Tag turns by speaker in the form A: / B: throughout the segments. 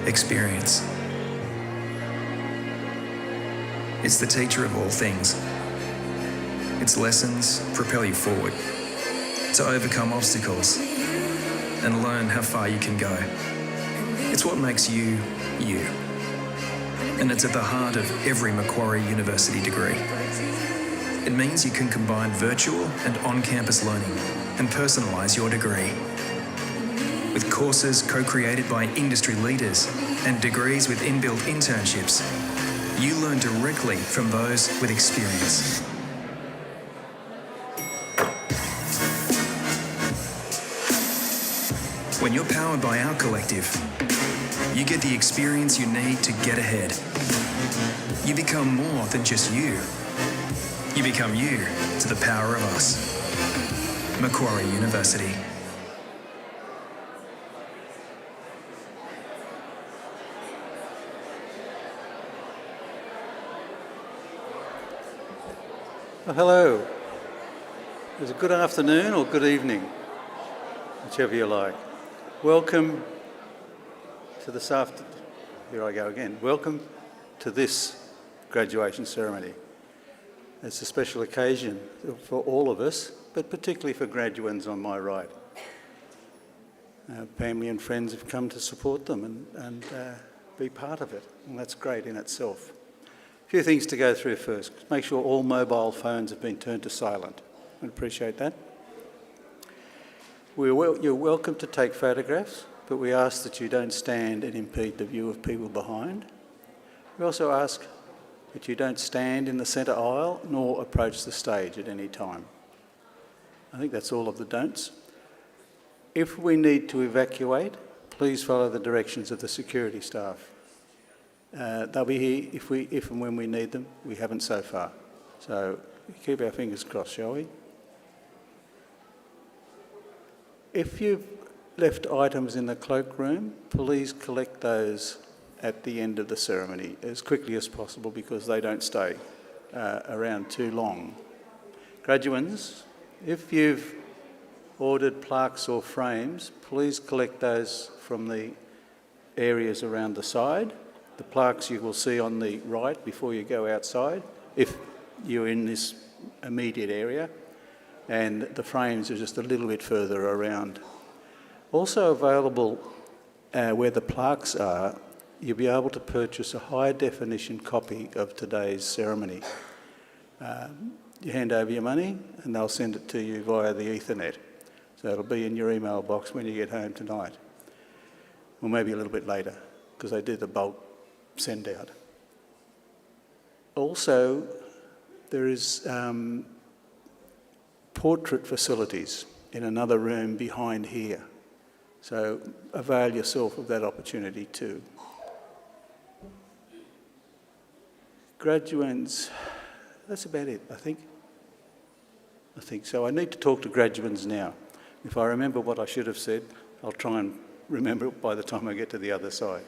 A: Experience. It's the teacher of all things. Its lessons propel you forward to overcome obstacles and learn how far you can go. It's what makes you, you. And it's at the heart of every Macquarie University degree. It means you can combine virtual and on-campus learning and personalise your degree. With courses co-created by industry leaders and degrees with inbuilt internships, you learn directly from those with experience. When you're powered by our collective, you get the experience you need to get ahead. You become more than just you. You become you to the power of us. Macquarie University.
B: Well, hello. Is it good afternoon or good evening? Whichever you like. Welcome to this here I go again. Welcome to this graduation ceremony. It's a special occasion for all of us, but particularly for graduates on my right. Family and friends have come to support them and be part of it, and that's great in itself. A few things to go through first. Make sure all mobile phones have been turned to silent. I'd appreciate that. You're welcome to take photographs, but we ask that you don't stand and impede the view of people behind. We also ask that you don't stand in the centre aisle nor approach the stage at any time. I think that's all of the don'ts. If we need to evacuate, please follow the directions of the security staff. They'll be here if and when we need them. We haven't so far. So keep our fingers crossed, shall we? If you've left items in the cloakroom, please collect those at the end of the ceremony as quickly as possible because they don't stay around too long. Graduands, if you've ordered plaques or frames, please collect those from the areas around the side. The plaques you will see on the right before you go outside, if you're in this immediate area, and the frames are just a little bit further around. Also available where the plaques are, you'll be able to purchase a high-definition copy of today's ceremony. You hand over your money and they'll send it to you via the Ethernet. So it'll be in your email box when you get home tonight, or maybe a little bit later, because they do the bulk send out. Also, there is portrait facilities in another room behind here. So avail yourself of that opportunity too. Graduands, that's about it, I think. I think so. I need to talk to graduands now. If I remember what I should have said, I'll try and remember it by the time I get to the other side.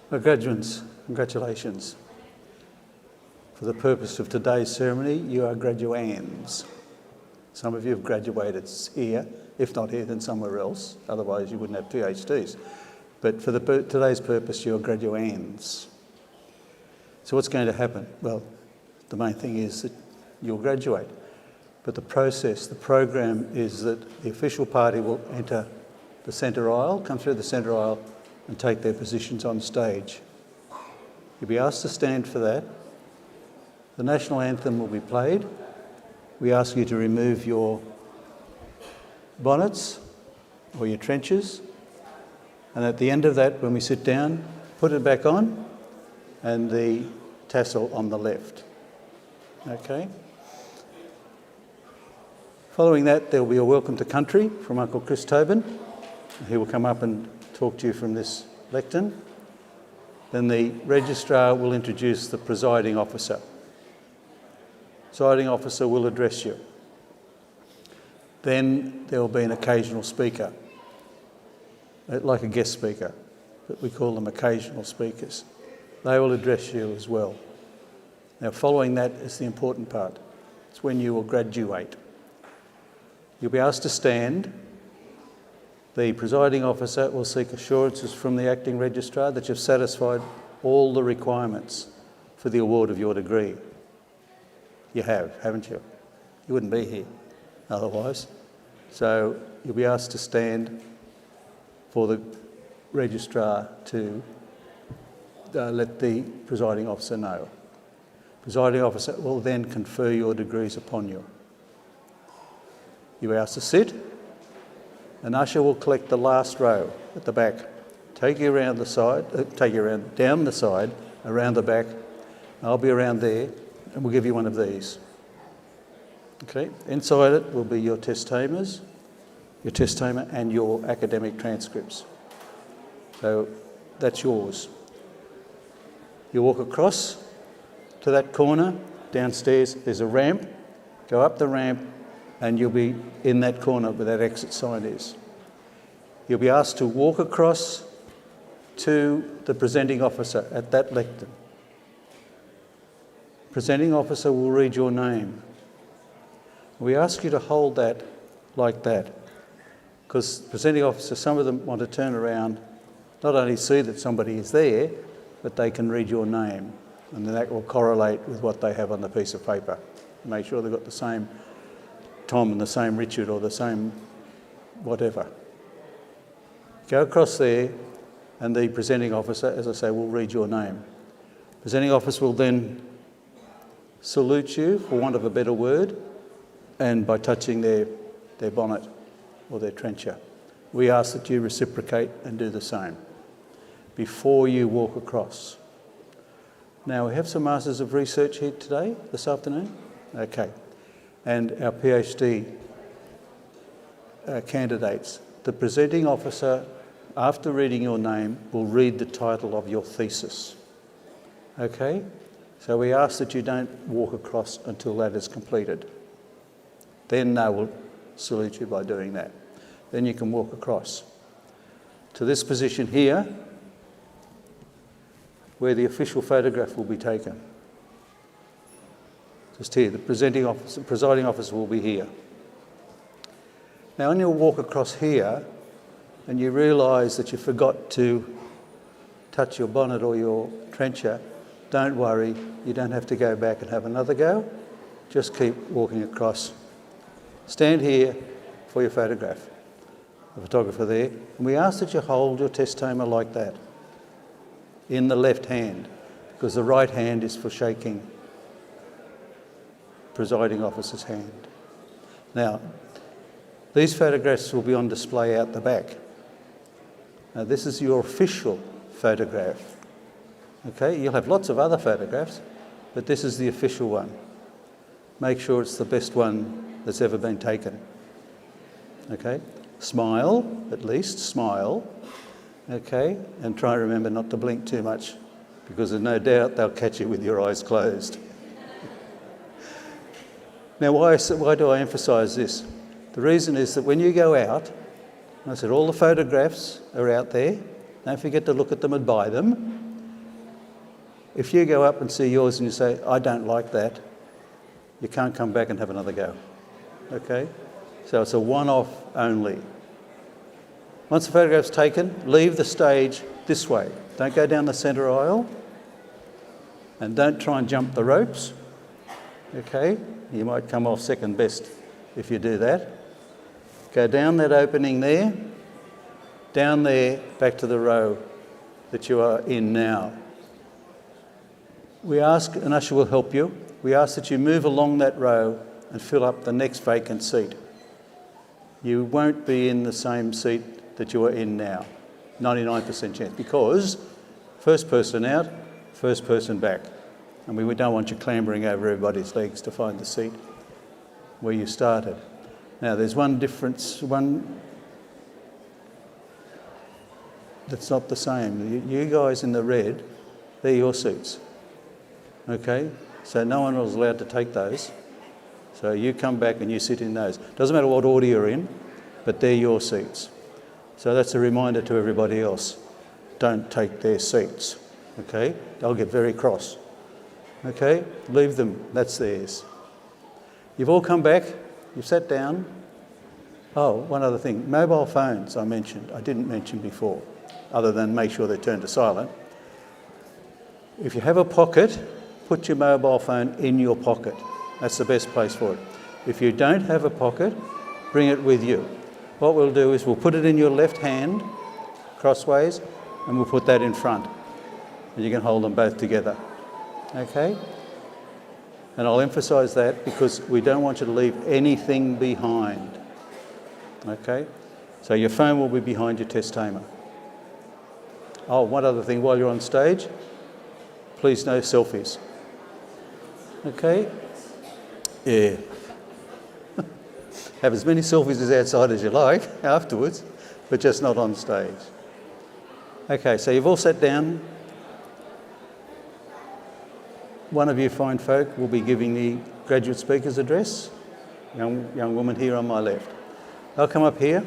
B: Well, graduates, congratulations. For the purpose of today's ceremony, you are graduands. Some of you have graduated here, if not here, then somewhere else. Otherwise, you wouldn't have PhDs. But for today's purpose, you're graduands. So what's going to happen? Well, the main thing is that you'll graduate. But the process, the program is that the official party will enter the centre aisle, come through the centre aisle, and take their positions on stage. You'll be asked to stand for that. The national anthem will be played. We ask you to remove your bonnets or your trenches. And at the end of that, when we sit down, put it back on and the tassel on the left. Okay? Following that, there will be a welcome to country from Uncle Chris Tobin. He will come up and talk to you from this lectern. Then the registrar will introduce the presiding officer. Presiding officer will address you. Then there will be an occasional speaker, like a guest speaker. but we call them occasional speakers. They will address you as well. Now, following that is the important part. It's when you will graduate. You'll be asked to stand. The presiding officer will seek assurances from the acting registrar that you've satisfied all the requirements for the award of your degree. You have, haven't you? You wouldn't be here otherwise. So you'll be asked to stand for the registrar to let the presiding officer know. Presiding officer will then confer your degrees upon you. You're asked to sit. An usher will collect the last row at the back, take you around the side, down the side, around the back. I'll be around there, and we'll give you one of these. Okay, inside it will be your test tamers, your test tamer, and your academic transcripts. So that's yours. You walk across to that corner, downstairs, there's a ramp, go up the ramp, and you'll be in that corner where that exit sign is. You'll be asked to walk across to the presenting officer at that lectern. Presenting officer will read your name. We ask you to hold that like that, because presenting officer, some of them want to turn around, not only see that somebody is there, but they can read your name, and then that will correlate with what they have on the piece of paper. Make sure they've got the same Tom and the same Richard or the same whatever. Go across there, and the presenting officer, as I say, will read your name. Presenting officer will then salute you, for want of a better word, and by touching their bonnet or their trencher. We ask that you reciprocate and do the same before you walk across. Now, we have some Masters of Research here today, this afternoon. Okay. And our PhD candidates. The presenting officer, after reading your name, will read the title of your thesis. Okay? So we ask that you don't walk across until that is completed. Then they will salute you by doing that. Then you can walk across to this position here, where the official photograph will be taken. Just here, the presiding officer will be here. Now, when you walk across here and you realise that you forgot to touch your bonnet or your trencher, don't worry, you don't have to go back and have another go. Just keep walking across. Stand here for your photograph, the photographer there. And we ask that you hold your test tamer like that, in the left hand, because the right hand is for shaking presiding officer's hand. Now, these photographs will be on display out the back. Now, this is your official photograph. Okay, you'll have lots of other photographs, but this is the official one. Make sure it's the best one that's ever been taken. Okay, smile, at least, smile. Okay, and try and remember not to blink too much, because there's no doubt they'll catch you with your eyes closed. Now, why do I emphasise this? The reason is that when you go out, I said all the photographs are out there, don't forget to look at them and buy them. If you go up and see yours and you say, I don't like that, you can't come back and have another go. Okay? So it's a one-off only. Once the photograph's taken, leave the stage this way. Don't go down the centre aisle, and don't try and jump the ropes. Okay? You might come off second best if you do that. Go down that opening there, down there, back to the row that you are in now. We ask, an usher will help you, we ask that you move along that row and fill up the next vacant seat. You won't be in the same seat that you are in now, 99% chance, because first person out, first person back. And we don't want you clambering over everybody's legs to find the seat where you started. Now, there's one difference, one that's not the same. You guys in the red, they're your seats. Okay? So no one was allowed to take those. So you come back and you sit in those. Doesn't matter what order you're in, but they're your seats. So that's a reminder to everybody else. don't take their seats, okay? They'll get very cross, okay? Leave them, that's theirs. You've all come back, you've sat down. Oh, one other thing, mobile phones I didn't mention before, other than make sure they're turned to silent. If you have a pocket, put your mobile phone in your pocket. That's the best place for it. If you don't have a pocket, bring it with you. What we'll do is we'll put it in your left hand, crossways, and we'll put that in front. And you can hold them both together, okay? And I'll emphasise that because we don't want you to leave anything behind, okay? So your phone will be behind your test tamer. Oh, one other thing, while you're on stage, please no selfies, okay? Yeah. Have as many selfies as outside as you like afterwards, but just not on stage. Okay, so you've all sat down. One of you fine folk will be giving the graduate speaker's address. Young woman here on my left. They'll come up here.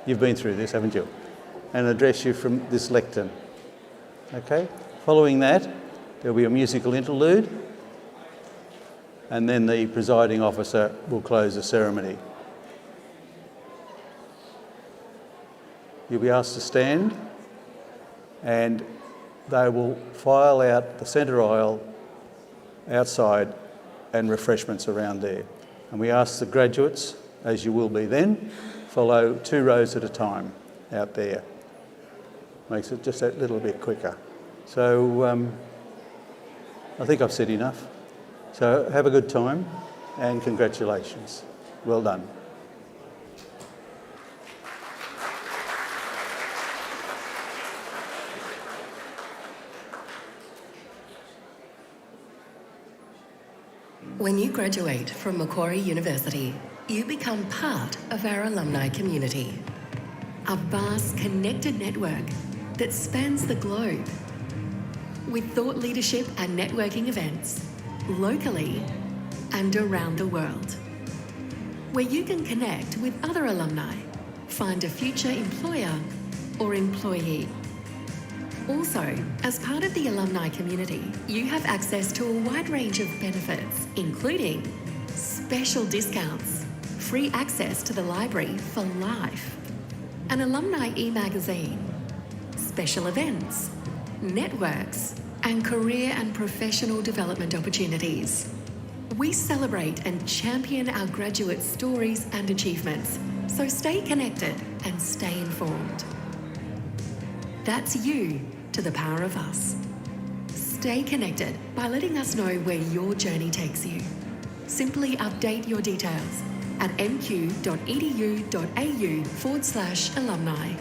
B: You've been through this, haven't you? And address you from this lectern. Okay? Following that, there'll be a musical interlude, and then the presiding officer will close the ceremony. You'll be asked to stand, and they will file out the centre aisle outside and refreshments around there. And we ask the graduates, as you will be then, follow 2 rows at a time out there. Makes it just that little bit quicker. So I think I've said enough. So have a good time and congratulations. Well done.
C: When you graduate from Macquarie University, you become part of our alumni community. A vast connected network that spans the globe, with thought leadership and networking events locally and around the world, where you can connect with other alumni, find a future employer or employee. Also, as part of the alumni community, you have access to a wide range of benefits, including special discounts, free access to the library for life, an alumni e-magazine, special events, networks, and career and professional development opportunities. We celebrate and champion our graduate stories and achievements, so stay connected and stay informed. That's you to the power of us. Stay connected by letting us know where your journey takes you. Simply update your details at mq.edu.au/alumni.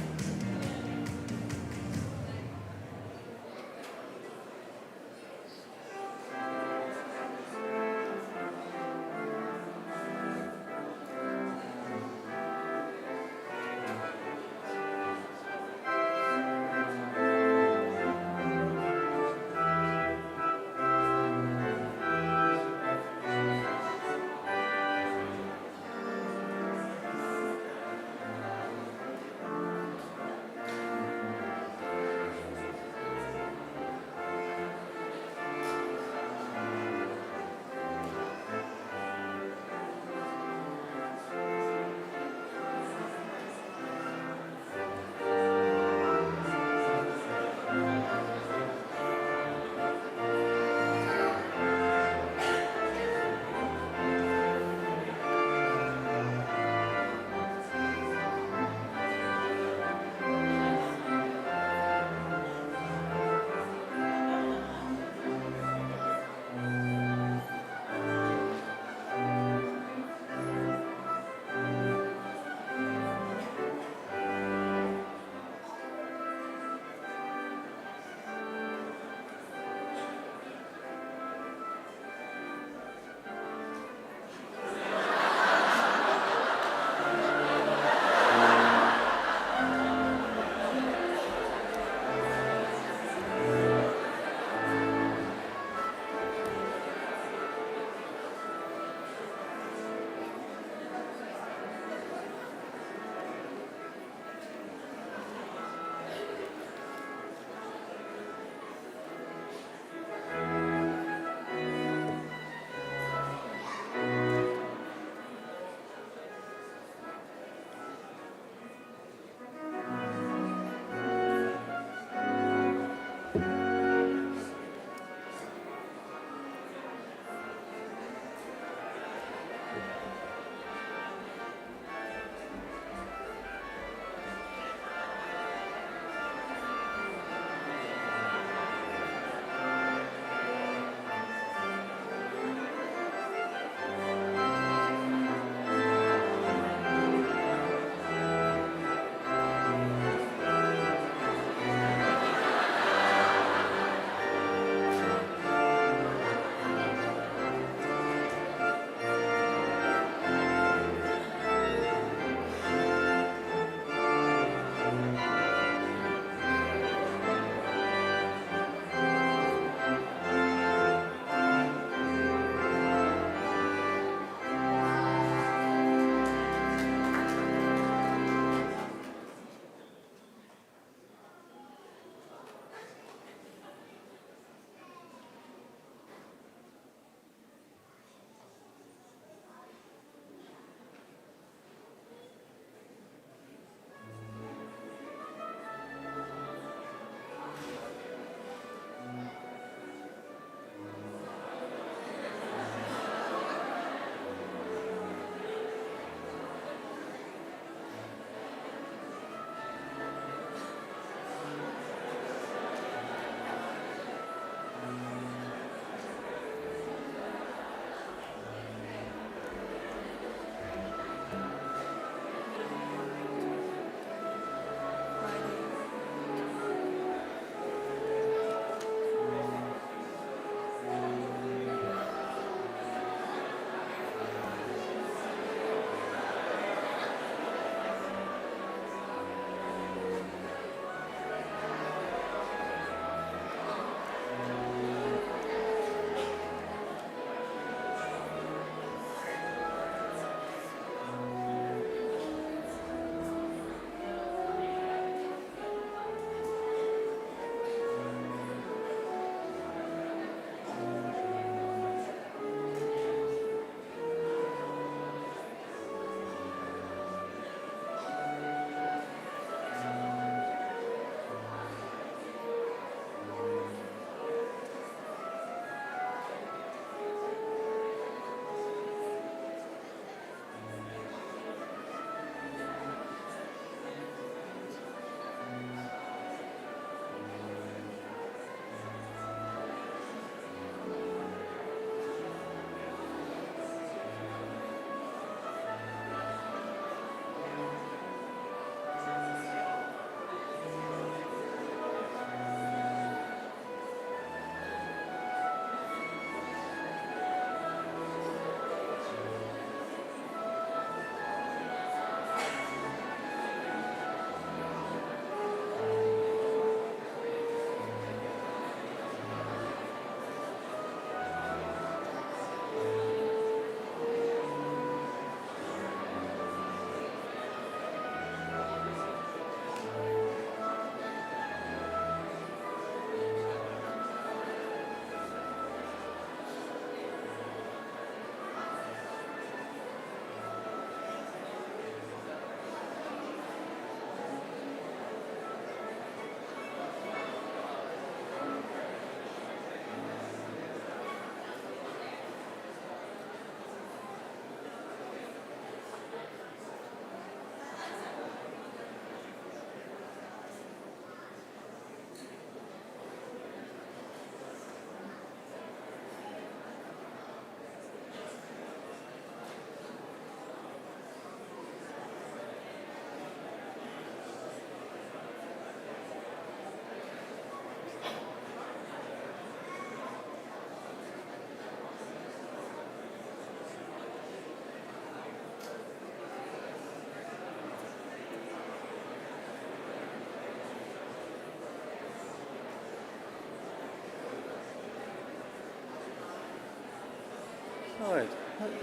B: Right.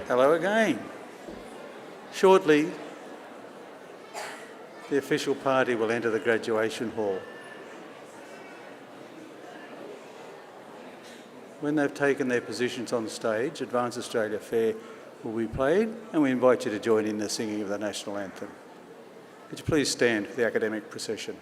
B: Hello again. Shortly, the official party will enter the graduation hall. When they've taken their positions on stage, Advance Australia Fair will be played, and we invite you to join in the singing of the national anthem. Could you please stand for the academic procession?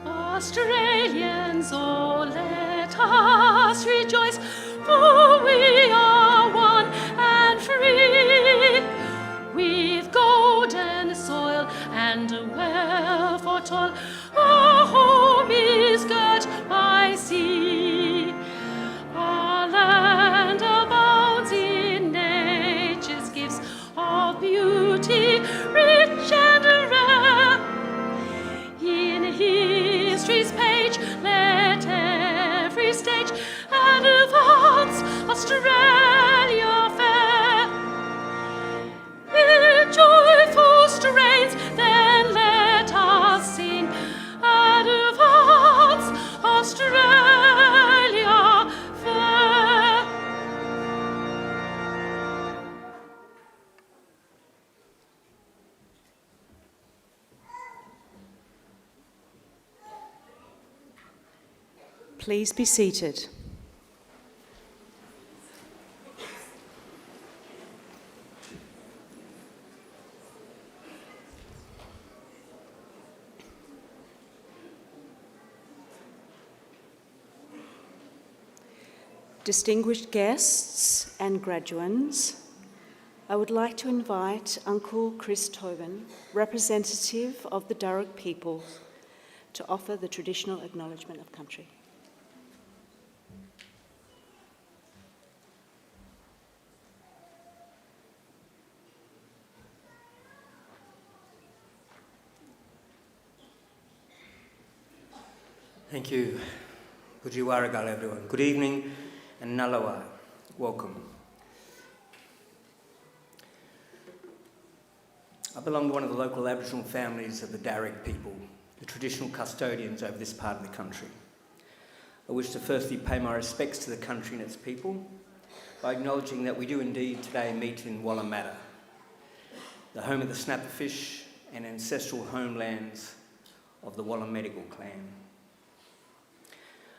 D: Australians, oh, let us rejoice, for we are one and free, with golden soil and a well for toil. Our home is girt by sea. Our land abounds in nature's gifts of beauty, rich and rare. In history's page, let every stage advance Australia fair. In joyful strains, then let us sing, advance Australia fair.
E: Please be seated. Distinguished guests and graduands, I would like to invite Uncle Chris Tobin, representative of the Darug people, to offer the traditional acknowledgement of country.
F: Thank you. Gujiwaragal, everyone. Good evening and Nalawa. Welcome. I belong to one of the local Aboriginal families of the Darug people, the traditional custodians over this part of the country. I wish to firstly pay my respects to the country and its people by acknowledging that we do indeed today meet in Wallamata, the home of the snapperfish and ancestral homelands of the Wallamedigal clan.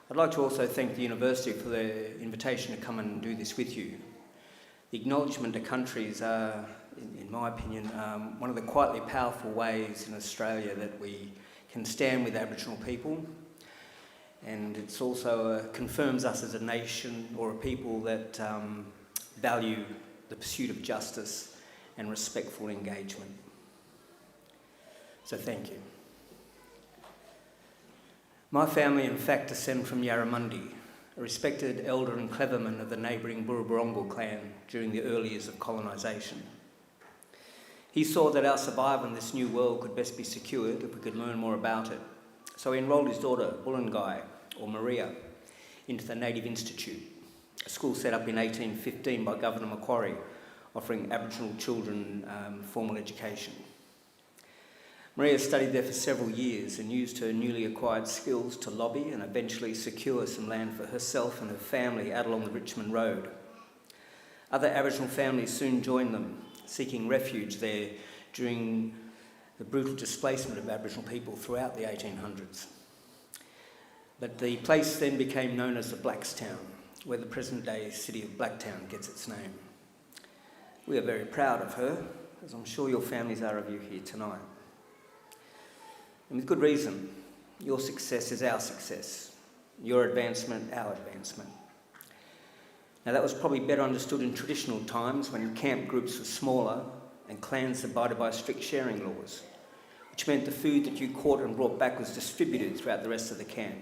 F: I'd like to also thank the University for the invitation to come and do this with you. The acknowledgement to countries are, in my opinion, one of the quietly powerful ways in Australia that we can stand with Aboriginal people, and it's also confirms us as a nation or a people that value the pursuit of justice and respectful engagement. So thank you. My family, in fact, descend from Yarramundi, a respected elder and cleverman of the neighbouring Burruburungal clan during the early years of colonisation. He saw that our survival in this new world could best be secured if we could learn more about it. So he enrolled his daughter, Bullangai, or Maria, into the Native Institute, a school set up in 1815 by Governor Macquarie, offering Aboriginal children formal education. Maria studied there for several years and used her newly acquired skills to lobby and eventually secure some land for herself and her family out along the Richmond Road. Other Aboriginal families soon joined them, seeking refuge there during the brutal displacement of Aboriginal people throughout the 1800s. But the place then became known as the Blackstown, where the present-day city of Blacktown gets its name. We are very proud of her, as I'm sure your families are of you here tonight. And with good reason. Your success is our success. Your advancement, our advancement. Now that was probably better understood in traditional times when camp groups were smaller and clans abided by strict sharing laws, which meant the food that you caught and brought back was distributed throughout the rest of the camp.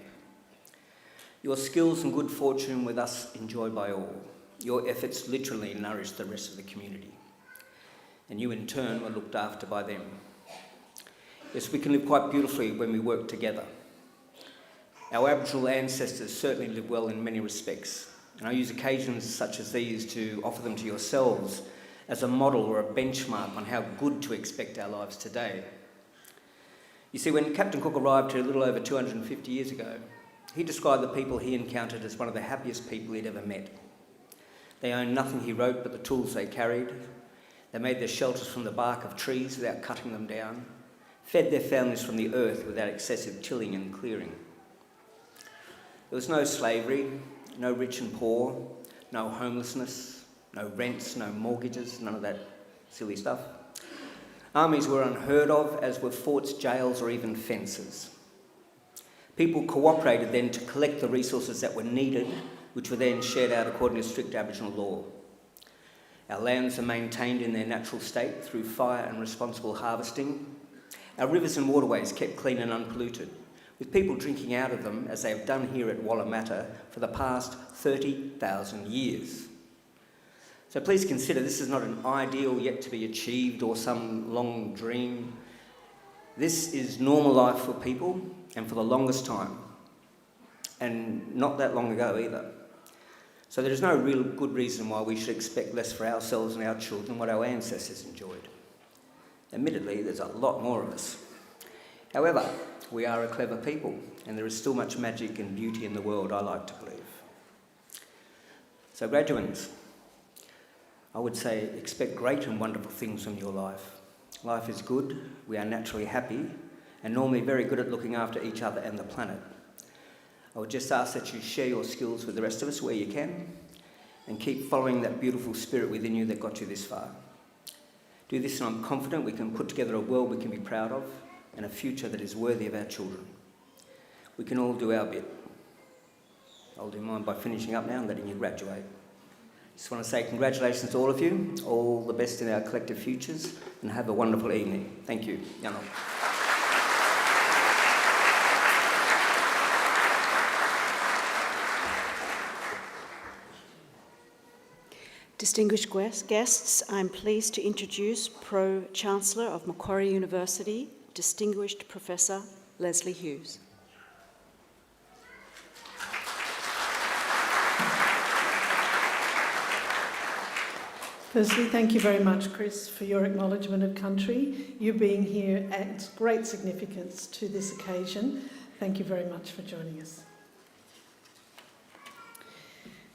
F: Your skills and good fortune were thus enjoyed by all. Your efforts literally nourished the rest of the community. And you in turn were looked after by them. Yes, we can live quite beautifully when we work together. Our Aboriginal ancestors certainly lived well in many respects, and I use occasions such as these to offer them to yourselves as a model or a benchmark on how good to expect our lives today. You see, when Captain Cook arrived here a little over 250 years ago, he described the people he encountered as one of the happiest people he'd ever met. They owned nothing, he wrote, but the tools they carried. They made their shelters from the bark of trees without cutting them down, fed their families from the earth without excessive tilling and clearing. There was no slavery, no rich and poor, no homelessness, no rents, no mortgages, none of that silly stuff. Armies were unheard of, as were forts, jails, or even fences. People cooperated then to collect the resources that were needed, which were then shared out according to strict Aboriginal law. Our lands are maintained in their natural state through fire and responsible harvesting. Our rivers and waterways kept clean and unpolluted, with people drinking out of them, as they have done here at Wallamatta for the past 30,000 years. So please consider this is not an ideal yet to be achieved or some long dream. This is normal life for people, and for the longest time, and not that long ago either. So there is no real good reason why we should expect less for ourselves and our children than what our ancestors enjoyed. Admittedly, there's a lot more of us. However, we are a clever people, and there is still much magic and beauty in the world, I like to believe. So graduates, I would say expect great and wonderful things from your life. Life is good, we are naturally happy, and normally very good at looking after each other and the planet. I would just ask that you share your skills with the rest of us where you can, and keep following that beautiful spirit within you that got you this far. Do this and I'm confident we can put together a world we can be proud of and a future that is worthy of our children. We can all do our bit. I'll do mine by finishing up now and letting you graduate. Just want to say congratulations to all of you, all the best in our collective futures, and have a wonderful evening. Thank you. Yano.
E: Distinguished guests, I'm pleased to introduce Pro-Chancellor of Macquarie University, Distinguished Professor Leslie Hughes.
G: Firstly, thank you very much, Chris, for your acknowledgement of country. You being here adds great significance to this occasion. Thank you very much for joining us.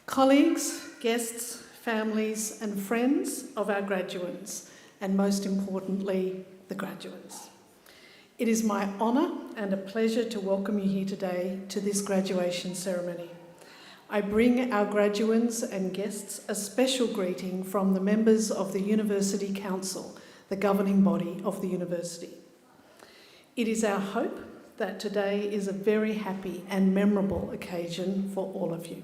G: Colleagues, guests, families and friends of our graduates, and most importantly, the graduates. It is my honour and a pleasure to welcome you here today to this graduation ceremony. I bring our graduands and guests a special greeting from the members of the University Council, the governing body of the university. It is our hope that today is a very happy and memorable occasion for all of you.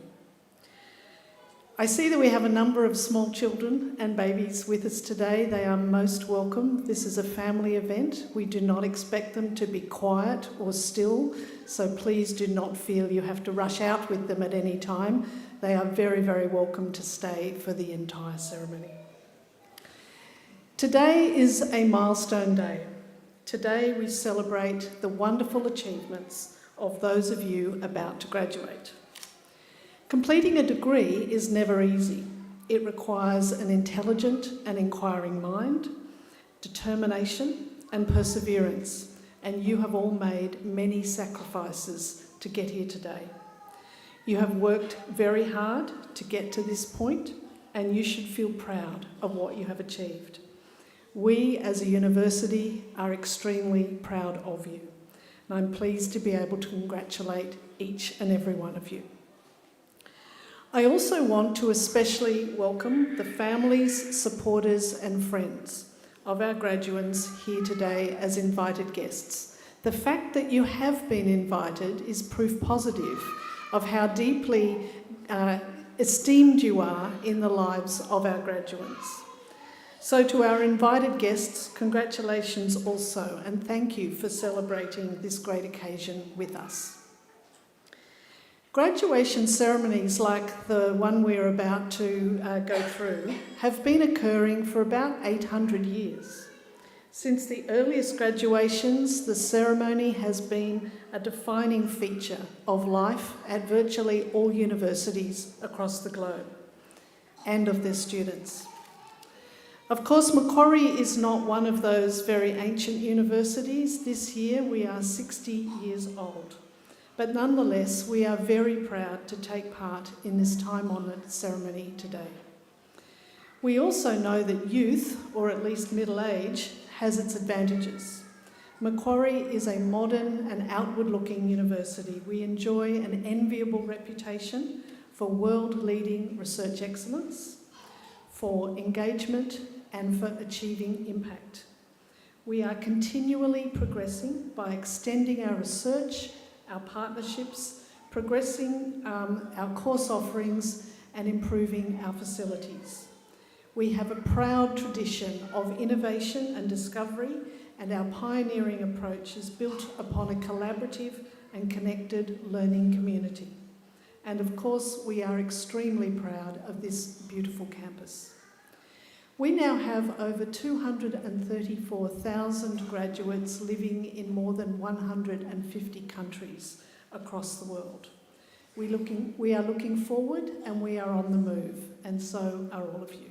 G: I see that we have a number of small children and babies with us today. They are most welcome. This is a family event. We do not expect them to be quiet or still, so please do not feel you have to rush out with them at any time. They are very, very welcome to stay for the entire ceremony. Today is a milestone day. Today we celebrate the wonderful achievements of those of you about to graduate. Completing a degree is never easy. It requires an intelligent and inquiring mind, determination and perseverance, and you have all made many sacrifices to get here today. You have worked very hard to get to this point, and you should feel proud of what you have achieved. We as a university are extremely proud of you, and I'm pleased to be able to congratulate each and every one of you. I also want to especially welcome the families, supporters and friends of our graduates here today as invited guests. The fact that you have been invited is proof positive of how deeply esteemed you are in the lives of our graduates. So to our invited guests, congratulations also, and thank you for celebrating this great occasion with us. Graduation ceremonies like the one we're about to go through have been occurring for about 800 years. Since the earliest graduations, the ceremony has been a defining feature of life at virtually all universities across the globe and of their students. Of course, Macquarie is not one of those very ancient universities. This year we are 60 years old. But nonetheless, we are very proud to take part in this time-honoured ceremony today. We also know that youth, or at least middle age, has its advantages. Macquarie is a modern and outward-looking university. We enjoy an enviable reputation for world-leading research excellence, for engagement and for achieving impact. We are continually progressing by extending our research, our partnerships, progressing our course offerings and improving our facilities. We have a proud tradition of innovation and discovery, and our pioneering approach is built upon a collaborative and connected learning community. And of course, we are extremely proud of this beautiful campus. We now have over 234,000 graduates living in more than 150 countries across the world. We are looking forward and we are on the move, and so are all of you.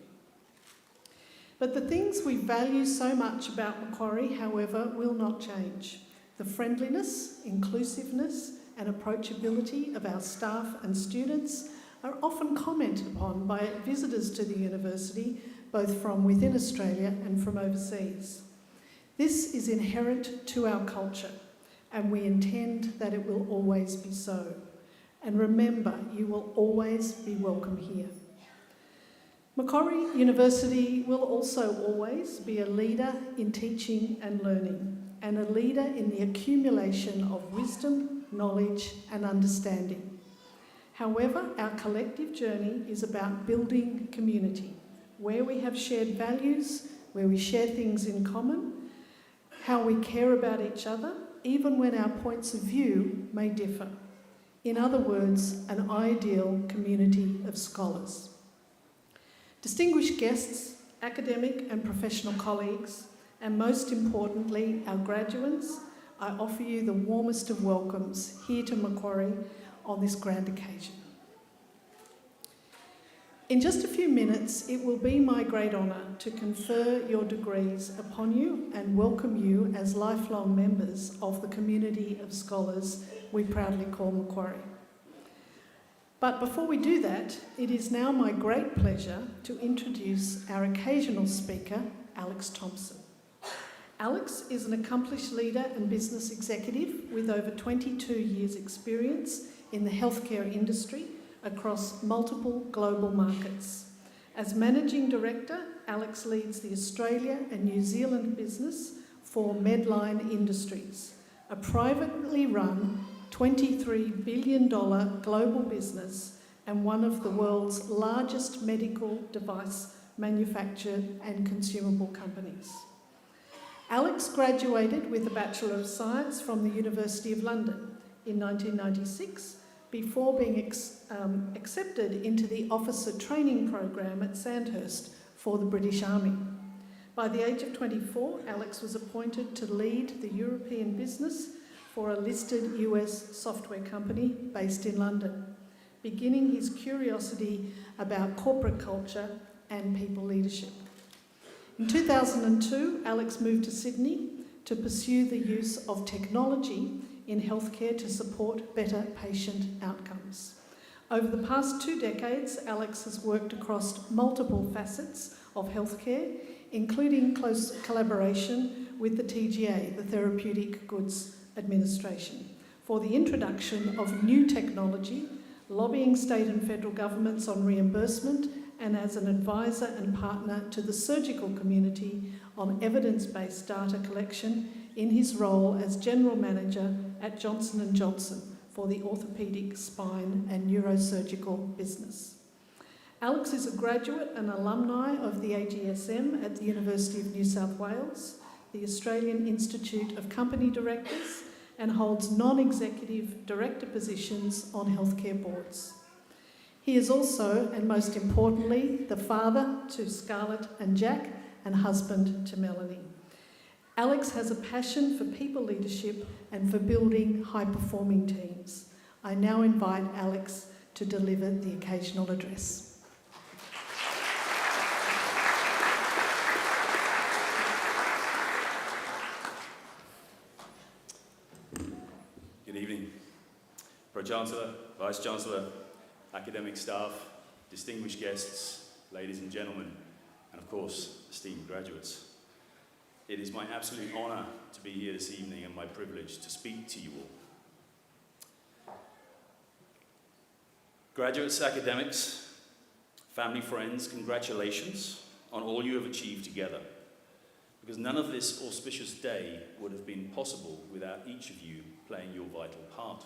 G: But the things we value so much about Macquarie, however, will not change. The friendliness, inclusiveness and approachability of our staff and students are often commented upon by visitors to the university, both from within Australia and from overseas. This is inherent to our culture, and we intend that it will always be so. And remember, you will always be welcome here. Macquarie University will also always be a leader in teaching and learning, and a leader in the accumulation of wisdom, knowledge and understanding. However, our collective journey is about building community, where we have shared values, where we share things in common, how we care about each other, even when our points of view may differ. In other words, an ideal community of scholars. Distinguished guests, academic and professional colleagues, and most importantly, our graduates, I offer you the warmest of welcomes here to Macquarie on this grand occasion. In just a few minutes, it will be my great honour to confer your degrees upon you and welcome you as lifelong members of the community of scholars we proudly call Macquarie. But before we do that, it is now my great pleasure to introduce our occasional speaker, Alex Thompson. Alex is an accomplished leader and business executive with over 22 years' experience in the healthcare industry across multiple global markets. As Managing Director, Alex leads the Australia and New Zealand business for Medline Industries, a privately run $23 billion global business and one of the world's largest medical device manufacturer and consumable companies. Alex graduated with a Bachelor of Science from the University of London in 1996 before being accepted into the Officer Training Program at Sandhurst for the British Army. By the age of 24, Alex was appointed to lead the European business for a listed US software company based in London. beginning his curiosity about corporate culture and people leadership. In 2002, Alex moved to Sydney to pursue the use of technology in healthcare to support better patient outcomes. Over the past 2 decades, Alex has worked across multiple facets of healthcare, including close collaboration with the TGA, the Therapeutic Goods Administration, for the introduction of new technology, lobbying state and federal governments on reimbursement, and as an advisor and partner to the surgical community on evidence-based data collection in his role as General Manager at Johnson & Johnson for the orthopaedic, spine and neurosurgical business. Alex is a graduate and alumni of the AGSM at the University of New South Wales, the Australian Institute of Company Directors, and holds non-executive director positions on healthcare boards. He is also, and most importantly, the father to Scarlett and Jack and husband to Melanie. Alex has a passion for people leadership and for building high-performing teams. I now invite Alex to deliver the occasional address.
H: Good evening. Pro-Chancellor, Vice-Chancellor, academic staff, distinguished guests, ladies and gentlemen, and of course, esteemed graduates. It is my absolute honour to be here this evening and my privilege to speak to you all. Graduates, academics, family, friends, congratulations on all you have achieved together, because none of this auspicious day would have been possible without each of you playing your vital part.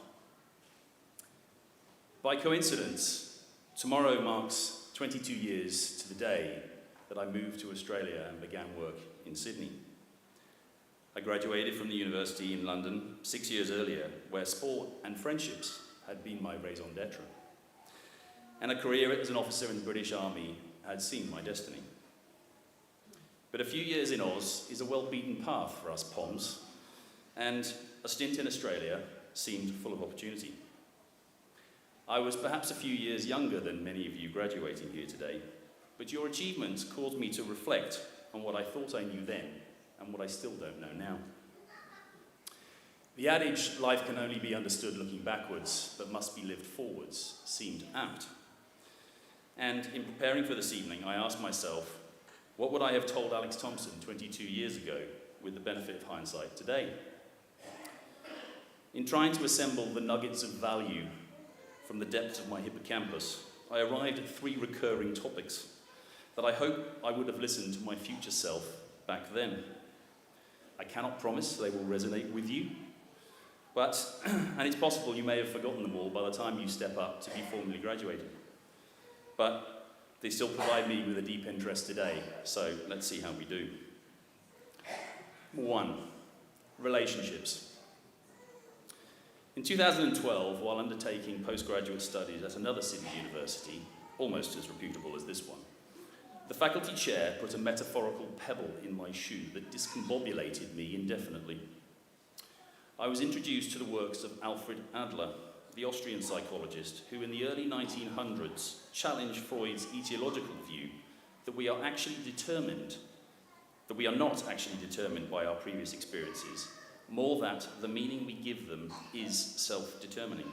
H: By coincidence, tomorrow marks 22 years to the day that I moved to Australia and began work in Sydney. I graduated from the university in London 6 years earlier, where sport and friendships had been my raison d'etre, and a career as an officer in the British Army had seemed my destiny. But a few years in Oz is a well-beaten path for us POMs, and a stint in Australia seemed full of opportunity. I was perhaps a few years younger than many of you graduating here today, but your achievements caused me to reflect on what I thought I knew then and what I still don't know now. The adage, life can only be understood looking backwards, but must be lived forwards, seemed apt. And in preparing for this evening, I asked myself, what would I have told Alex Thompson 22 years ago with the benefit of hindsight today? In trying to assemble the nuggets of value from the depths of my hippocampus, I arrived at 3 recurring topics that I hope I would have listened to my future self back then. I cannot promise they will resonate with you, but, and it's possible you may have forgotten them all by the time you step up to be formally graduated. But they still provide me with a deep interest today, so let's see how we do. 1, relationships. In 2012, while undertaking postgraduate studies at another Sydney university, almost as reputable as this one, the faculty chair put a metaphorical pebble in my shoe that discombobulated me indefinitely. I was introduced to the works of Alfred Adler, the Austrian psychologist, who in the early 1900s challenged Freud's etiological view that we are not actually determined by our previous experiences, more that the meaning we give them is self-determining.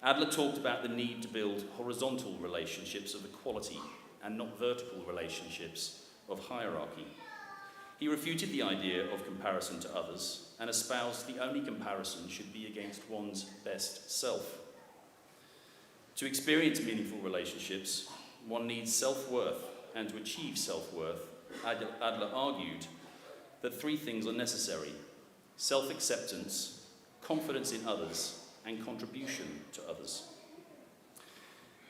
H: Adler talked about the need to build horizontal relationships of equality and not vertical relationships of hierarchy. He refuted the idea of comparison to others and espoused the only comparison should be against one's best self. To experience meaningful relationships, one needs self-worth, and to achieve self-worth, Adler argued that 3 things are necessary: self-acceptance, confidence in others, and contribution to others.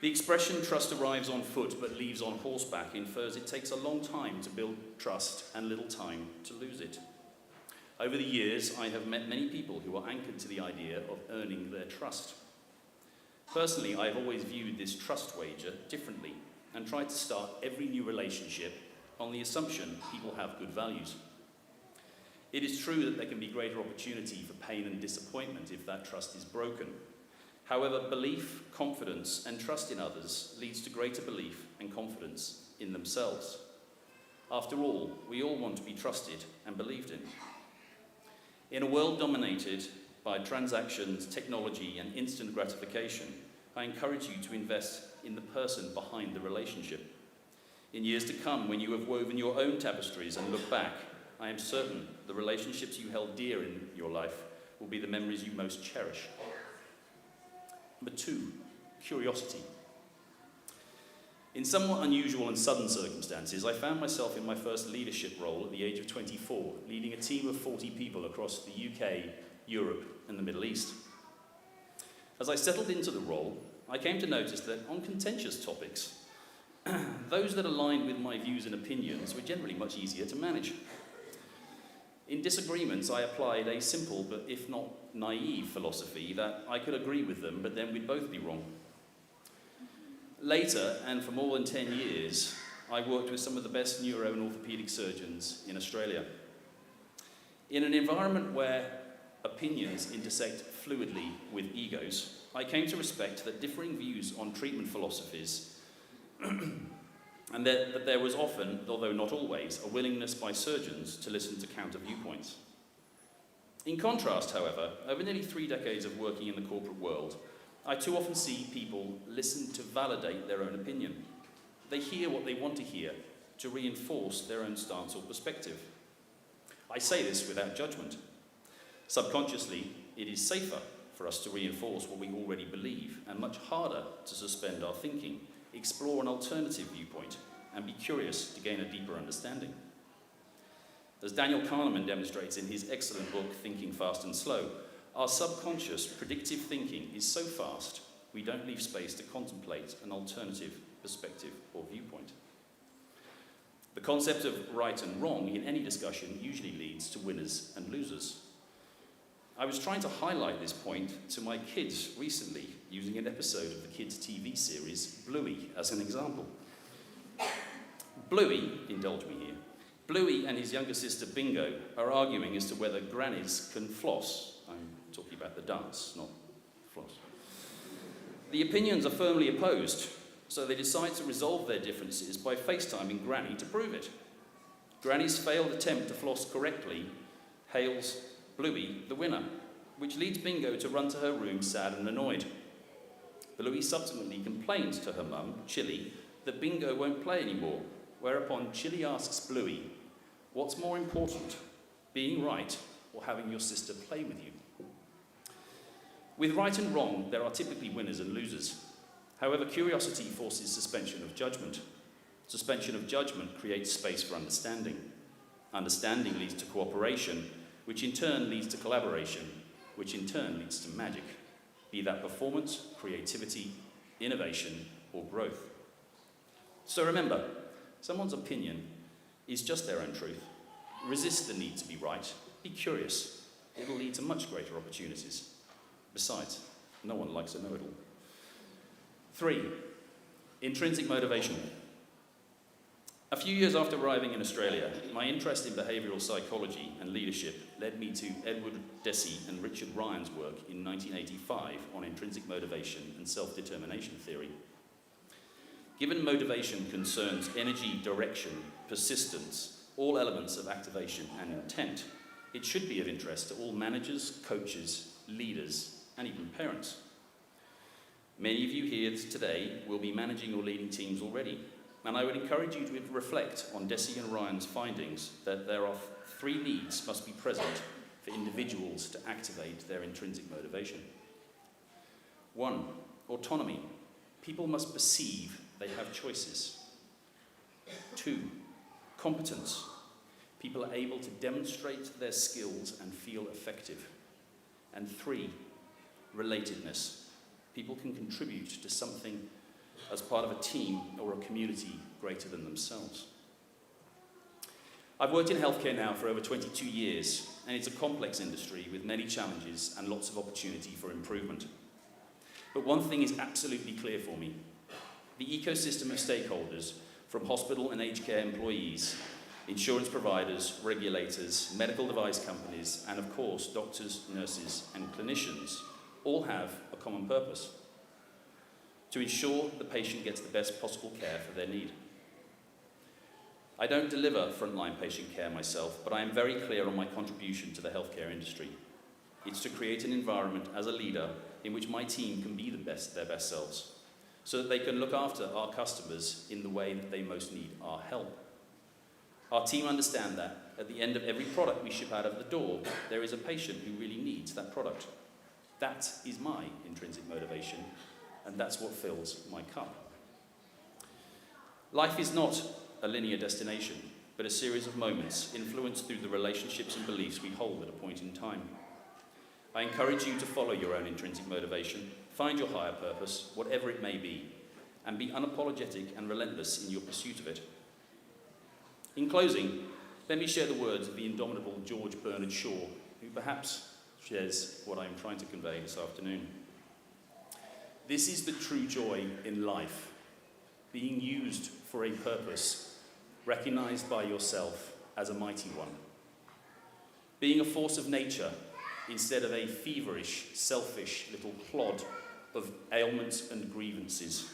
H: The expression trust arrives on foot but leaves on horseback infers it takes a long time to build trust and little time to lose it. Over the years, I have met many people who are anchored to the idea of earning their trust. Personally, I have always viewed this trust wager differently and tried to start every new relationship on the assumption people have good values. It is true that there can be greater opportunity for pain and disappointment if that trust is broken. However, belief, confidence, and trust in others leads to greater belief and confidence in themselves. After all, we all want to be trusted and believed in. In a world dominated by transactions, technology, and instant gratification, I encourage you to invest in the person behind the relationship. In years to come, when you have woven your own tapestries and look back, I am certain the relationships you held dear in your life will be the memories you most cherish. Number 2, curiosity. In somewhat unusual and sudden circumstances, I found myself in my first leadership role at the age of 24, leading a team of 40 people across the UK, Europe, and the Middle East. As I settled into the role, I came to notice that on contentious topics, those that aligned with my views and opinions were generally much easier to manage. In disagreements, I applied a simple but if not naive philosophy that I could agree with them, but then we'd both be wrong. Later, and for more than 10 years, I worked with some of the best neuro and orthopaedic surgeons in Australia. In an environment where opinions intersect fluidly with egos, I came to respect that differing views on treatment philosophies and that there was often, although not always, a willingness by surgeons to listen to counter viewpoints. In contrast, however, over nearly 3 decades of working in the corporate world, I too often see people listen to validate their own opinion. They hear what they want to hear to reinforce their own stance or perspective. I say this without judgment. Subconsciously, it is safer for us to reinforce what we already believe and much harder to suspend our thinking, explore an alternative viewpoint, and be curious to gain a deeper understanding. As Daniel Kahneman demonstrates in his excellent book, Thinking Fast and Slow, our subconscious predictive thinking is so fast, we don't leave space to contemplate an alternative perspective or viewpoint. The concept of right and wrong in any discussion usually leads to winners and losers. I was trying to highlight this point to my kids recently, using an episode of the kids' TV series Bluey as an example. Bluey, indulge me here, Bluey and his younger sister Bingo are arguing as to whether grannies can floss. I'm talking about the dance, not floss. The opinions are firmly opposed, so they decide to resolve their differences by FaceTiming Granny to prove it. Granny's failed attempt to floss correctly hails Bluey the winner, which leads Bingo to run to her room sad and annoyed. Bluey subsequently complains to her mum, Chili, that Bingo won't play anymore, whereupon Chili asks Bluey, what's more important, being right or having your sister play with you? With right and wrong, there are typically winners and losers. However, curiosity forces suspension of judgment. Suspension of judgment creates space for understanding. Understanding leads to cooperation, which in turn leads to collaboration, which in turn leads to magic, be that performance, creativity, innovation, or growth. So remember, someone's opinion is just their own truth. Resist the need to be right. Be curious. It will lead to much greater opportunities. Besides, no one likes a know-it-all. 3, intrinsic motivation. A few years after arriving in Australia, my interest in behavioural psychology and leadership led me to Edward Deci and Richard Ryan's work in 1985 on intrinsic motivation and self-determination theory. Given motivation concerns energy, direction, persistence, all elements of activation and intent, it should be of interest to all managers, coaches, leaders, and even parents. Many of you here today will be managing or leading teams already, and I would encourage you to reflect on Deci and Ryan's findings that there are 3 needs must be present for individuals to activate their intrinsic motivation. 1, autonomy. People must perceive they have choices. 2, competence. People are able to demonstrate their skills and feel effective. And 3, relatedness. People can contribute to something as part of a team or a community greater than themselves. I've worked in healthcare now for over 22 years, and it's a complex industry with many challenges and lots of opportunity for improvement. But one thing is absolutely clear for me. The ecosystem of stakeholders, from hospital and aged care employees, insurance providers, regulators, medical device companies, and of course, doctors, nurses, and clinicians, all have a common purpose: to ensure the patient gets the best possible care for their need. I don't deliver frontline patient care myself, but I am very clear on my contribution to the healthcare industry. It's to create an environment as a leader in which my team can be their best selves, so that they can look after our customers in the way that they most need our help. Our team understand that at the end of every product we ship out of the door, there is a patient who really needs that product. That is my intrinsic motivation, and that's what fills my cup. Life is not a linear destination, but a series of moments influenced through the relationships and beliefs we hold at a point in time. I encourage you to follow your own intrinsic motivation, find your higher purpose, whatever it may be, and be unapologetic and relentless in your pursuit of it. In closing, let me share the words of the indomitable George Bernard Shaw, who perhaps shares what I'm trying to convey this afternoon. This is the true joy in life, being used for a purpose, recognized by yourself as a mighty one. Being a force of nature instead of a feverish, selfish little clod of ailments and grievances,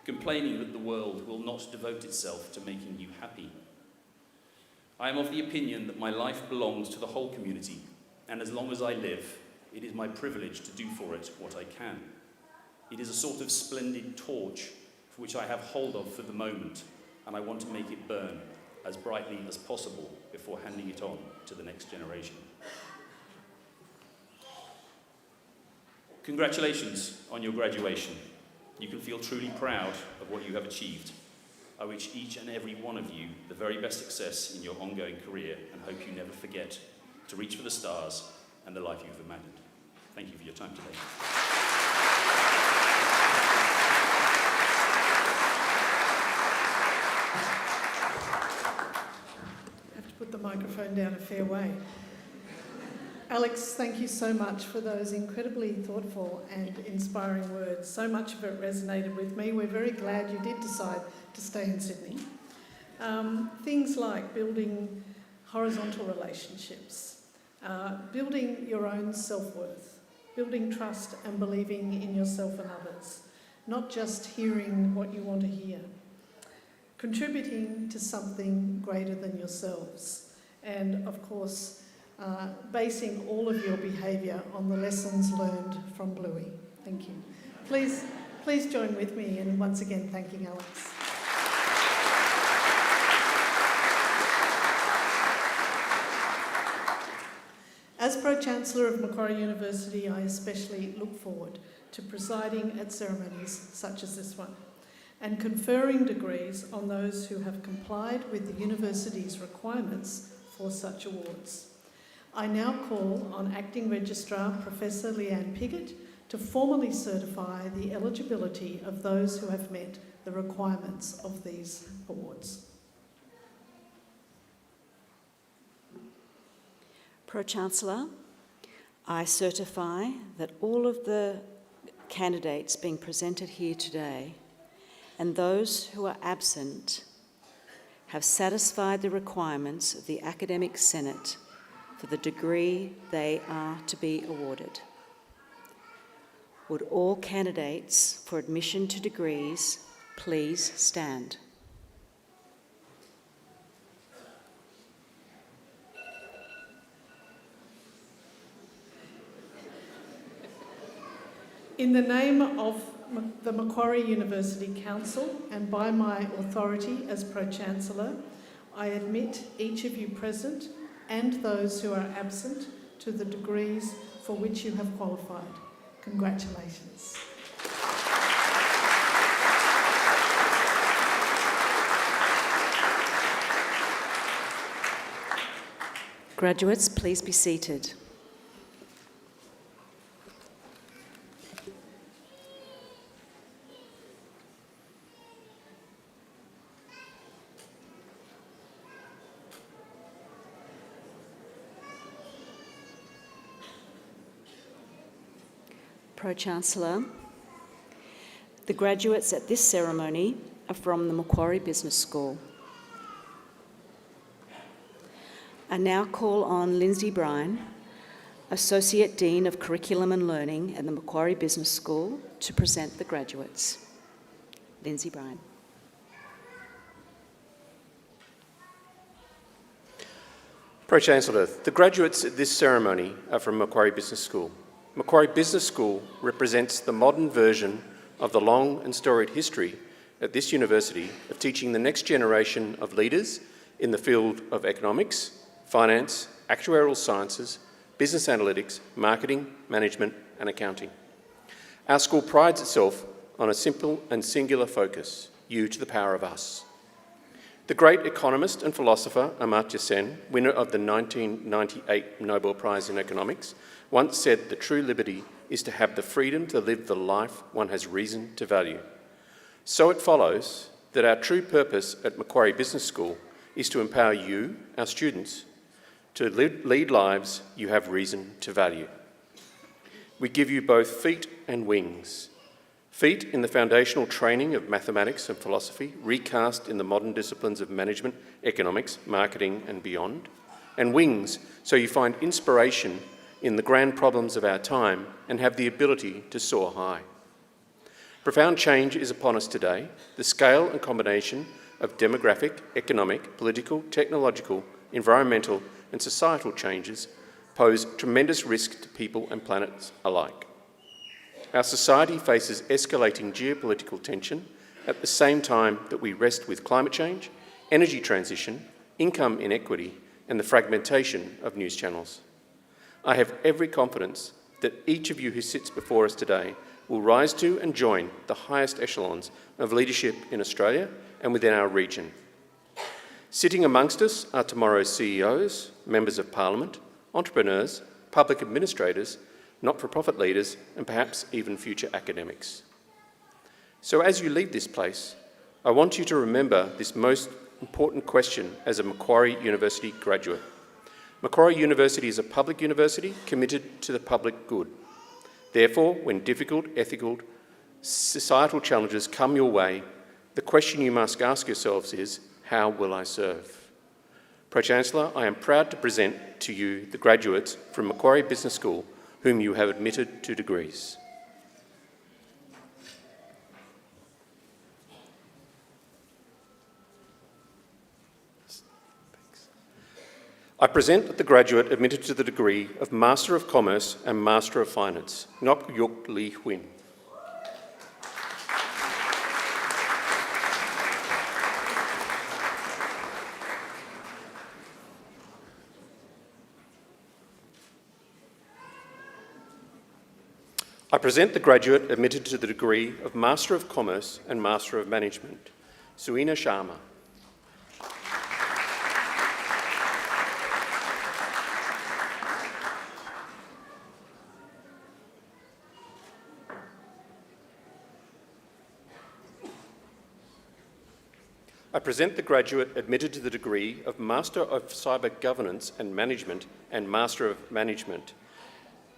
H: complaining that the world will not devote itself to making you happy. I am of the opinion that my life belongs to the whole community, and as long as I live, it is my privilege to do for it what I can. It is a sort of splendid torch for which I have hold of for the moment, and I want to make it burn as brightly as possible before handing it on to the next generation. Congratulations on your graduation. You can feel truly proud of what you have achieved. I wish each and every one of you the very best success in your ongoing career, and hope you never forget to reach for the stars and the life you've imagined. Thank you for your time today.
G: I have to put the microphone down a fair way. Alex, thank you so much for those incredibly thoughtful and inspiring words. So much of it resonated with me. We're very glad you did decide to stay in Sydney. Things like building horizontal relationships, building your own self-worth, building trust and believing in yourself and others, not just hearing what you want to hear, contributing to something greater than yourselves, and of course, basing all of your behaviour on the lessons learned from Bluey. Thank you. Please join with me in once again thanking Alex. As Pro-Chancellor of Macquarie University, I especially look forward to presiding at ceremonies such as this one and conferring degrees on those who have complied with the university's requirements for such awards. I now call on Acting Registrar Professor Leanne Piggott to formally certify the eligibility of those who have met the requirements of these awards.
E: Pro-Chancellor, I certify that all of the candidates being presented here today and those who are absent have satisfied the requirements of the Academic Senate for the degree they are to be awarded. Would all candidates for admission to degrees please stand?
G: In the name of the Macquarie University Council and by my authority as Pro-Chancellor, I admit each of you present and those who are absent to the degrees for which you have qualified. Congratulations.
E: Graduates, please be seated. Pro-Chancellor, the graduates at this ceremony are from the Macquarie Business School. I now call on Lindsay Bryan, Associate Dean of Curriculum and Learning at the Macquarie Business School, to present the graduates. Lindsay Bryan.
I: Pro-Chancellor, the graduates at this ceremony are from Macquarie Business School. Macquarie Business School represents the modern version of the long and storied history at this university of teaching the next generation of leaders in the field of economics, finance, actuarial sciences, business analytics, marketing, management and accounting. Our school prides itself on a simple and singular focus: you to the power of us. The great economist and philosopher Amartya Sen, winner of the 1998 Nobel Prize in Economics, once said that true liberty is to have the freedom to live the life one has reason to value. So it follows that our true purpose at Macquarie Business School is to empower you, our students, to lead lives you have reason to value. We give you both feet and wings. Feet in the foundational training of mathematics and philosophy, recast in the modern disciplines of management, economics, marketing and beyond. And wings, so you find inspiration in the grand problems of our time and have the ability to soar high. Profound change is upon us today. The scale and combination of demographic, economic, political, technological, environmental and societal changes pose tremendous risk to people and planets alike. Our society faces escalating geopolitical tension at the same time that we wrestle with climate change, energy transition, income inequity, and the fragmentation of news channels. I have every confidence that each of you who sits before us today will rise to and join the highest echelons of leadership in Australia and within our region. Sitting amongst us are tomorrow's CEOs, members of Parliament, entrepreneurs, public administrators, not-for-profit leaders, and perhaps even future academics. So as you leave this place, I want you to remember this most important question as a Macquarie University graduate. Macquarie University is a public university committed to the public good. Therefore, when difficult, ethical, societal challenges come your way, the question you must ask yourselves is, how will I serve? Pro-Chancellor, I am proud to present to you the graduates from Macquarie Business School whom you have admitted to degrees. I present the graduate admitted to the degree of Master of Commerce and Master of Finance, Nok Yuk Lee Huyn. I present the graduate admitted to the degree of Master of Commerce and Master of Management, Suina Sharma. I present the graduate admitted to the degree of Master of Cyber Governance and Management and Master of Management,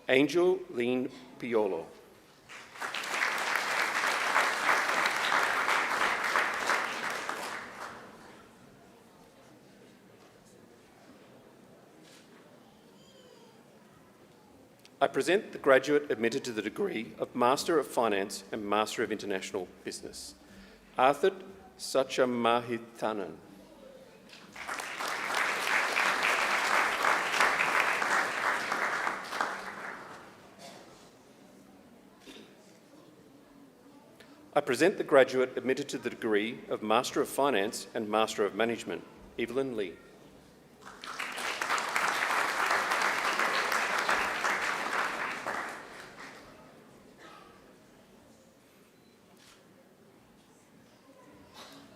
I: Angel Lean Piolo. I present the graduate admitted to the degree of Master of Finance and Master of International Business, Arthur Sachamahithanan. I present the graduate admitted to the degree of Master of Finance and Master of Management, Evelyn Lee.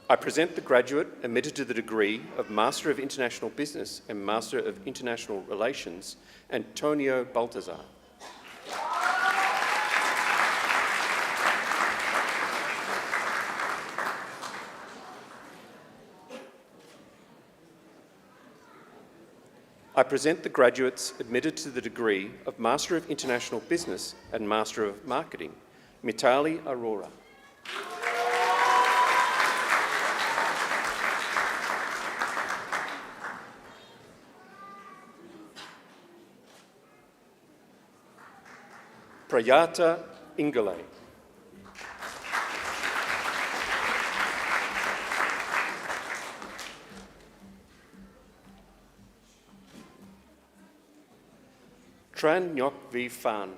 I: I present the graduate admitted to the degree of Master of International Business and Master of International Relations, Antonio Baltazar. I present the graduates admitted to the degree of Master of International Business and Master of Marketing, Mitali Arora. Prayata Ingale. Tran Nyok Vi Phan.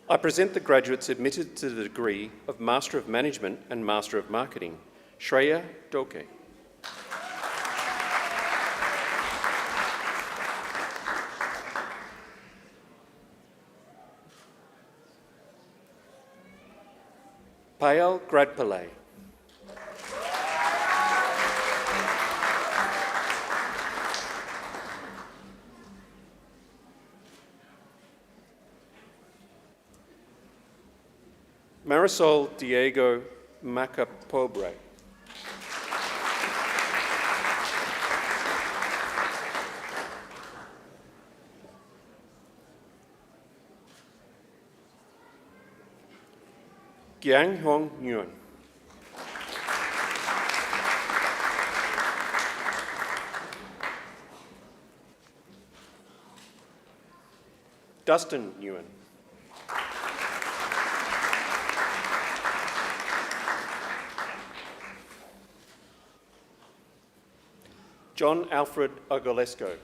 I: I present the graduates admitted to the degree of Master of Management and Master of Marketing. Shreya Doke. Payal Gradpillay. Marisol Diego Macapobre. Giang Hong Nguyen. Dustin Nguyen. John Alfred Ogolesco.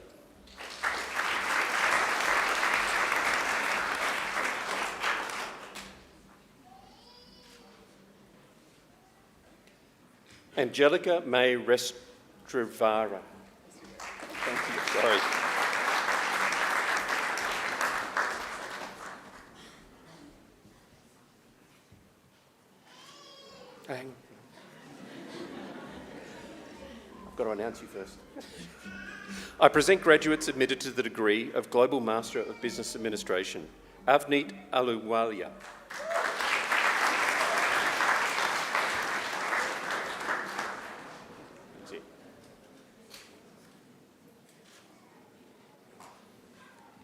I: Angelica May Restrivara. Thank you. Sorry. Hang. I've got to announce you first. I present graduates admitted to the degree of Global Master of Business Administration. Avneet Aluwalia.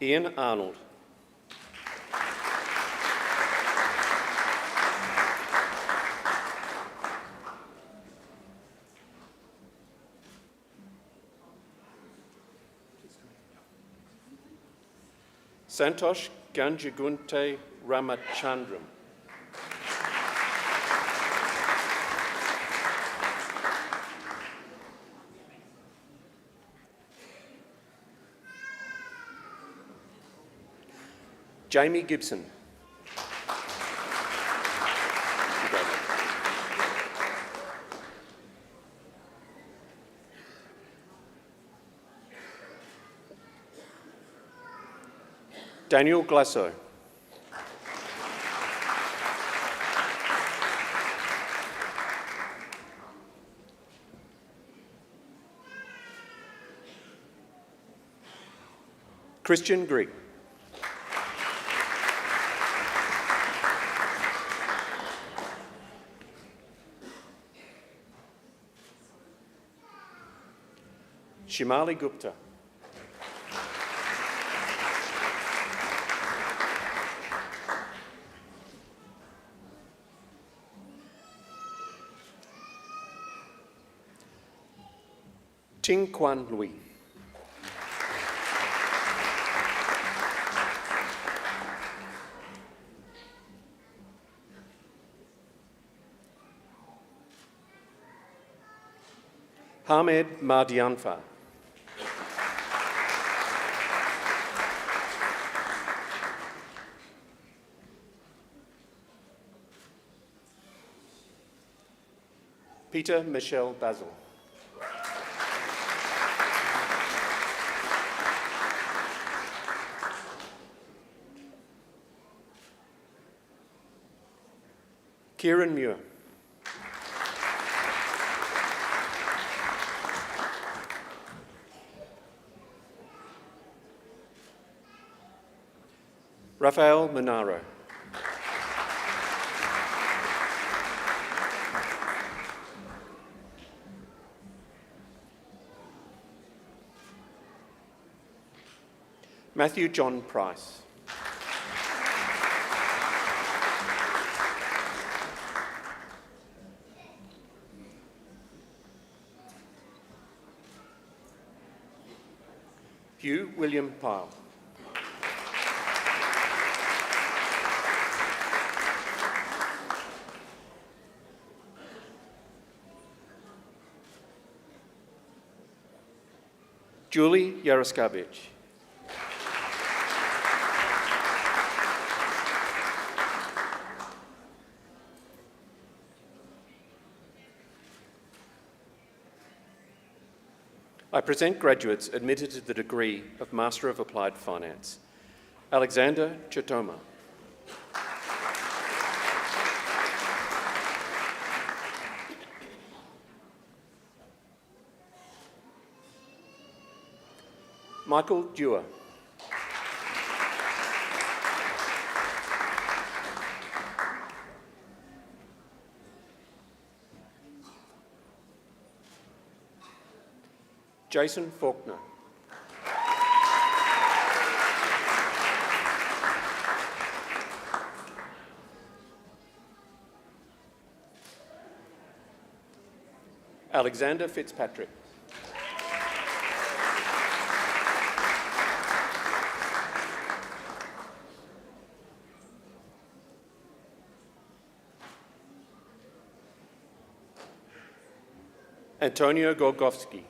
I: Ian Arnold. Santosh Ganjagunte Ramachandram. Jamie Gibson. Daniel Glasso. Christian Grigg. Shimali Gupta. Ting Quan Lui. Hamed Mardianfa. Peter Michel Basil. Kieran Muir. Rafael Monaro. Matthew John Price. Hugh William Pyle. Julie Yaroskavich. I present graduates admitted to the degree of Master of Applied Finance. Alexander Chitoma. Michael Dewar. Jason Faulkner. Alexander Fitzpatrick. Antonio Gorgovsky.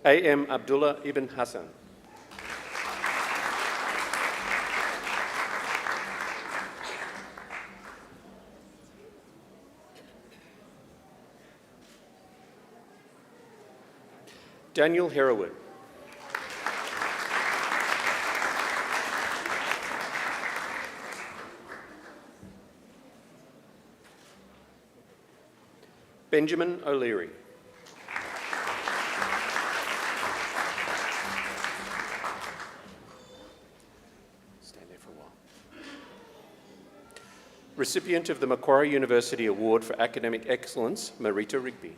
I: A.M. Abdullah Ibn Hassan. Daniel Hereward. Benjamin O'Leary. Stand there for a while. Recipient of the Macquarie University Award for Academic Excellence, Marita Rigby.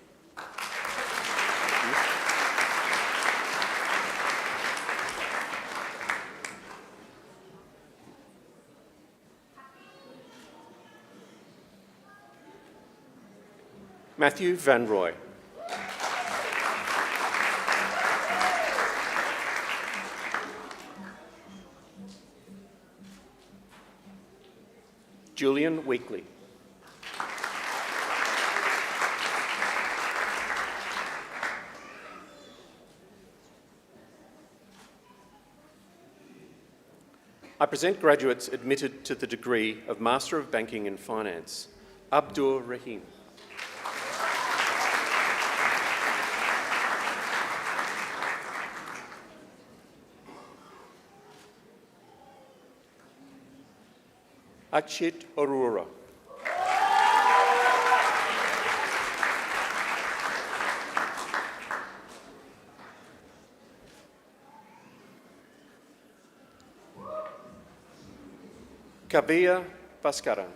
I: Matthew Van Roy. Julian Weekly. I present graduates admitted to the degree of Master of Banking and Finance, Abdur Rahim. Akshit Arora. Kavya Bhaskaran.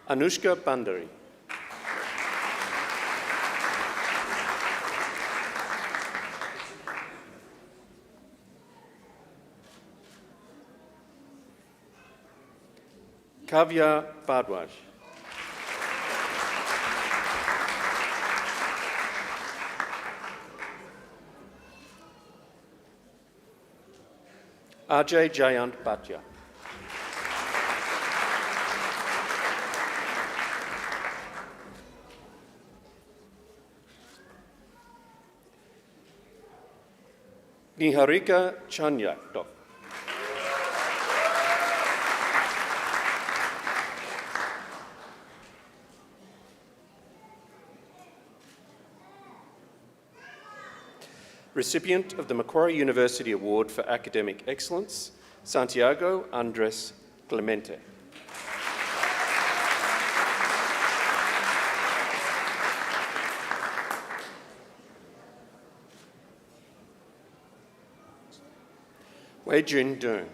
I: Anushka Bandari. Kavya Bhardwaj. Ajay Jayant Bhatia. Niharika Chanyakdok. Recipient of the Macquarie University Award for Academic Excellence, Santiago Andres Clemente. Wei Jun Dung.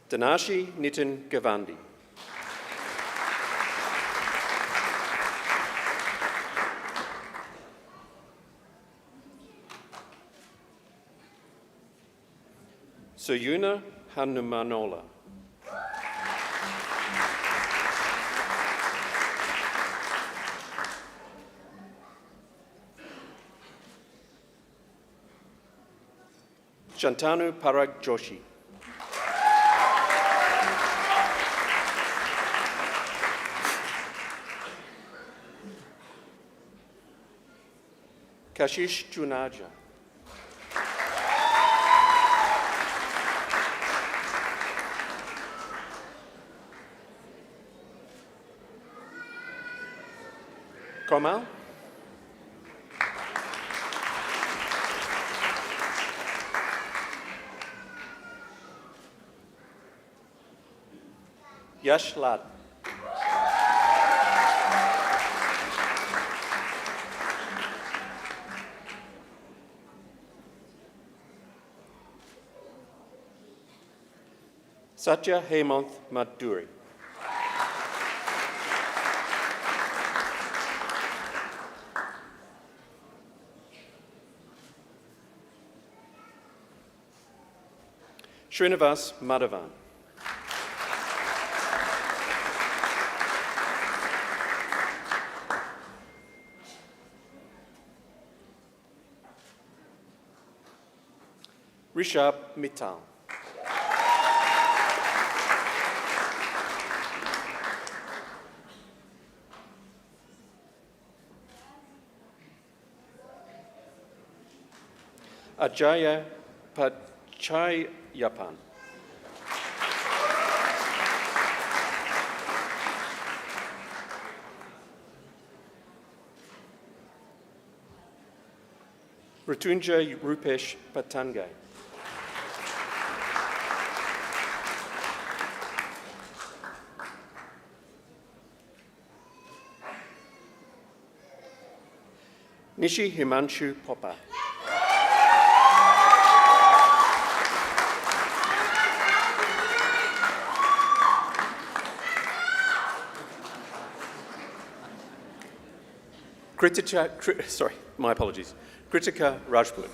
I: Danashi Nitin Gavandi. Suyuna Hanumanola. Shantanu Parag Joshi. Kashish Junaja. Komal. Yash Lad. Satya Hemant Madhuri. Srinivas Madhavan. Rishabh Mittal. Ajaya Pachayapan. Ritunjay Rupesh Patangay. Nishi Himanshu Poppa. Kritika Rajput.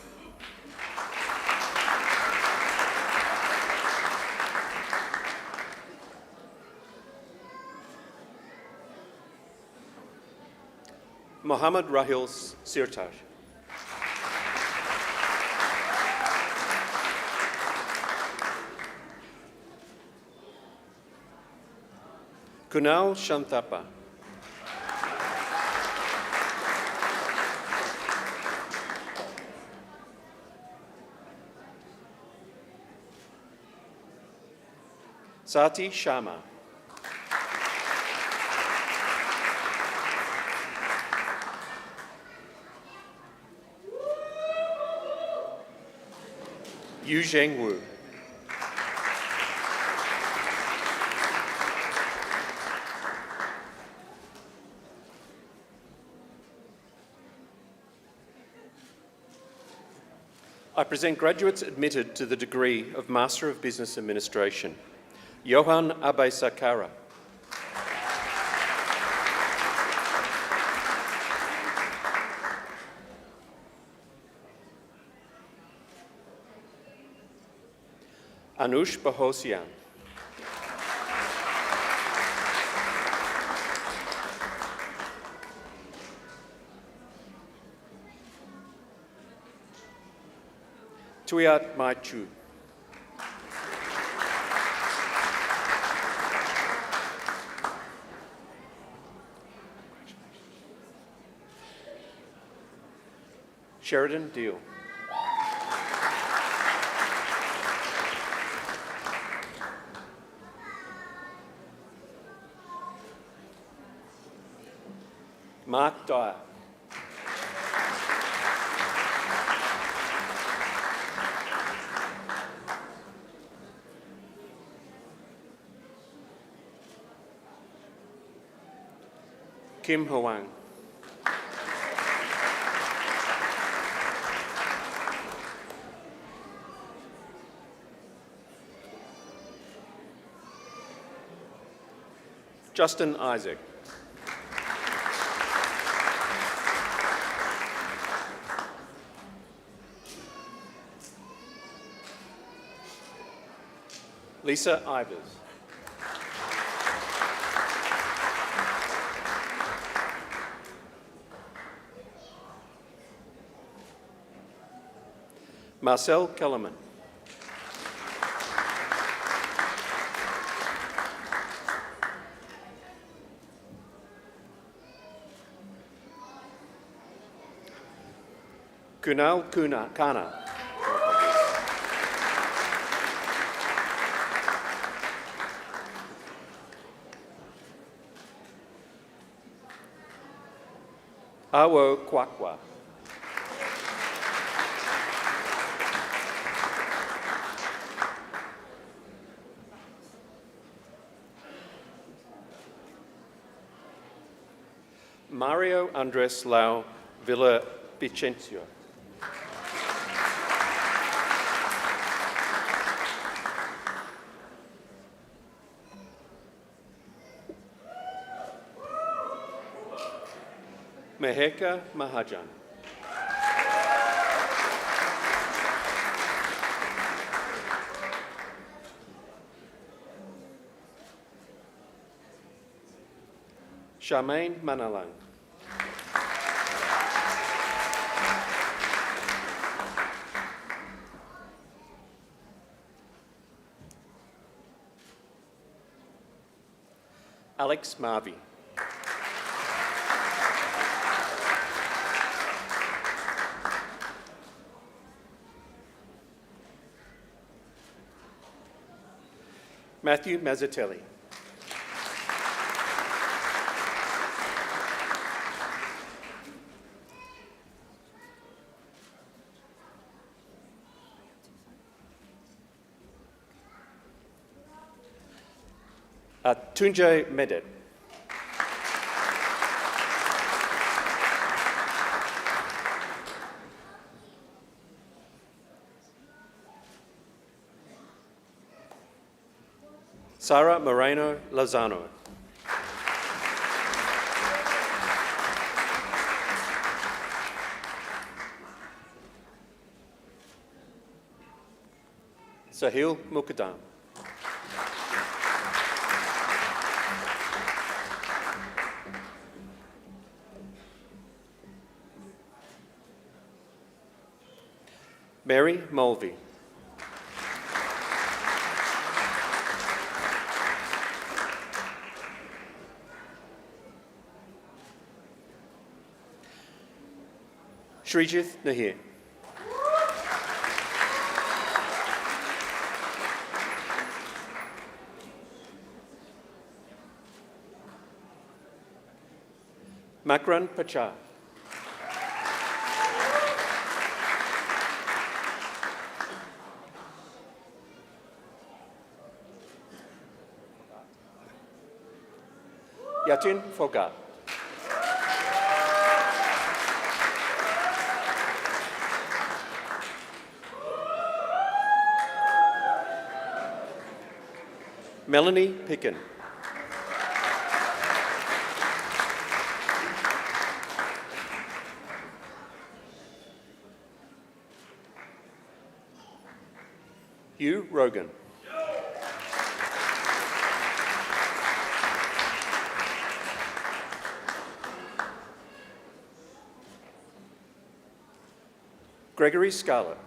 I: Mohammad Rahil Sirtaj. Kunal Shantapa. Sati Sharma. Yu Zheng Wu. I present graduates admitted to the degree of Master of Business Administration. Johan Abesakara. Anush Bahosian. Tuyat Maichu. Sheridan Deal. Mark Dyer. Kim Hwang. Justin Isaac. Lisa Ivers. Marcel Kellerman. Kunal Kana. Awo Kwakwa. Mario Andres Lau Villavicencio. Meheka Mahajan. Charmaine Manalang. Alex Marvey. Matthew Mazzatelli. Tunjay Medet. Sara Moreno Lozano. Sahil Mukadam. Mary Mulvey. Srijith Nahir. Makran Pachar. Yatin Fogat. Melanie Picken. Hugh Rogan. Gregory Scarlett.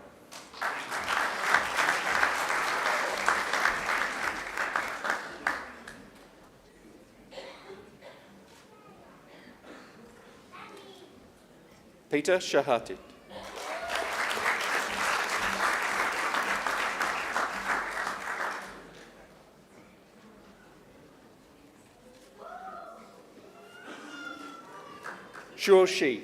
I: Peter Shahati. Sure Shi.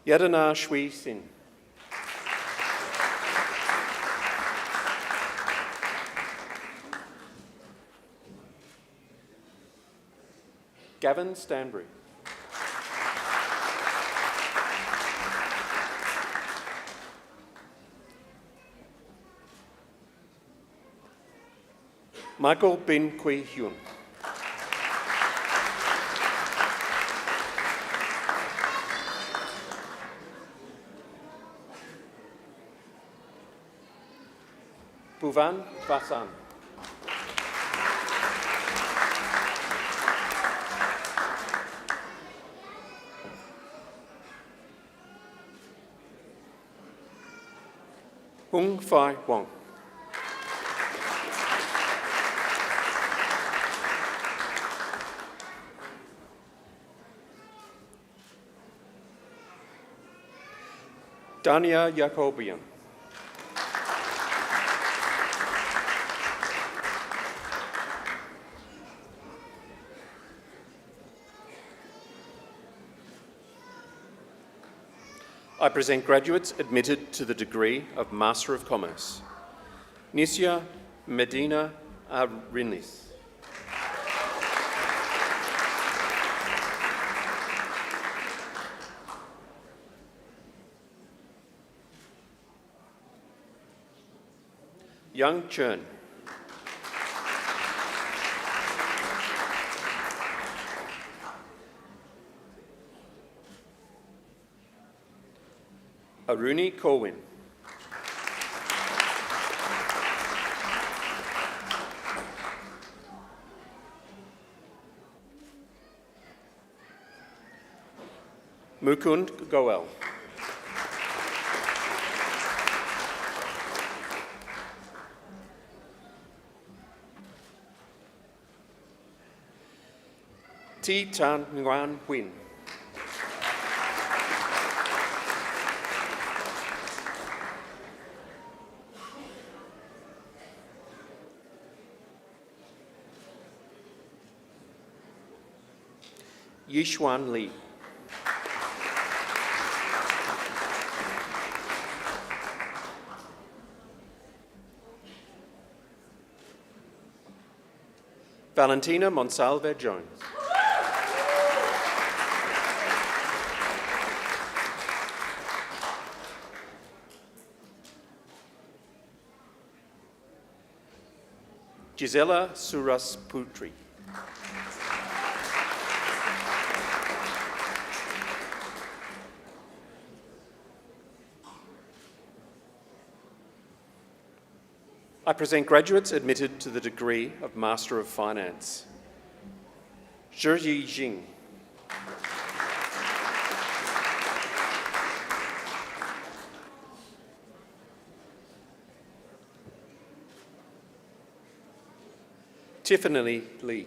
I: Yadana Shui Sin. Gavin Stanbury. Michael Bin Kui Hyun. Bhuvan Vasan. Hung Phai Wong. Dania Jacobian. I present graduates admitted to the degree of Master of Commerce. Nisya Medina Arinlis. Young Chern. Aruni Corwin. Mukund Goel. Thi Tan Nguyen Huynh. Yixuan Li. Valentina Monsalve Jones. Gisela Surasputri. I present graduates admitted to the degree of Master of Finance. Zhi Jing. Tiffany Lee.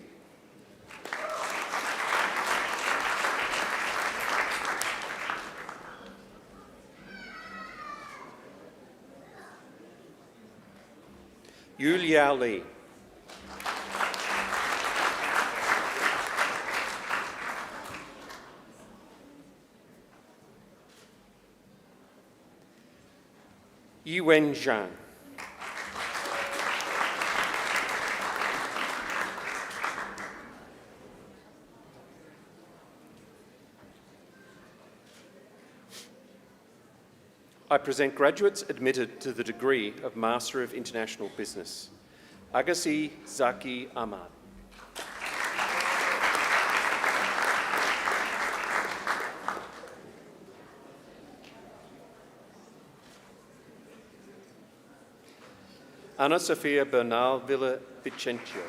I: Yu Liao Li. Yiwen Zhang. I present graduates admitted to the degree of Master of International Business. Agassi Zaki Ahmad. Ana Sofia Bernal Villa Vicencio.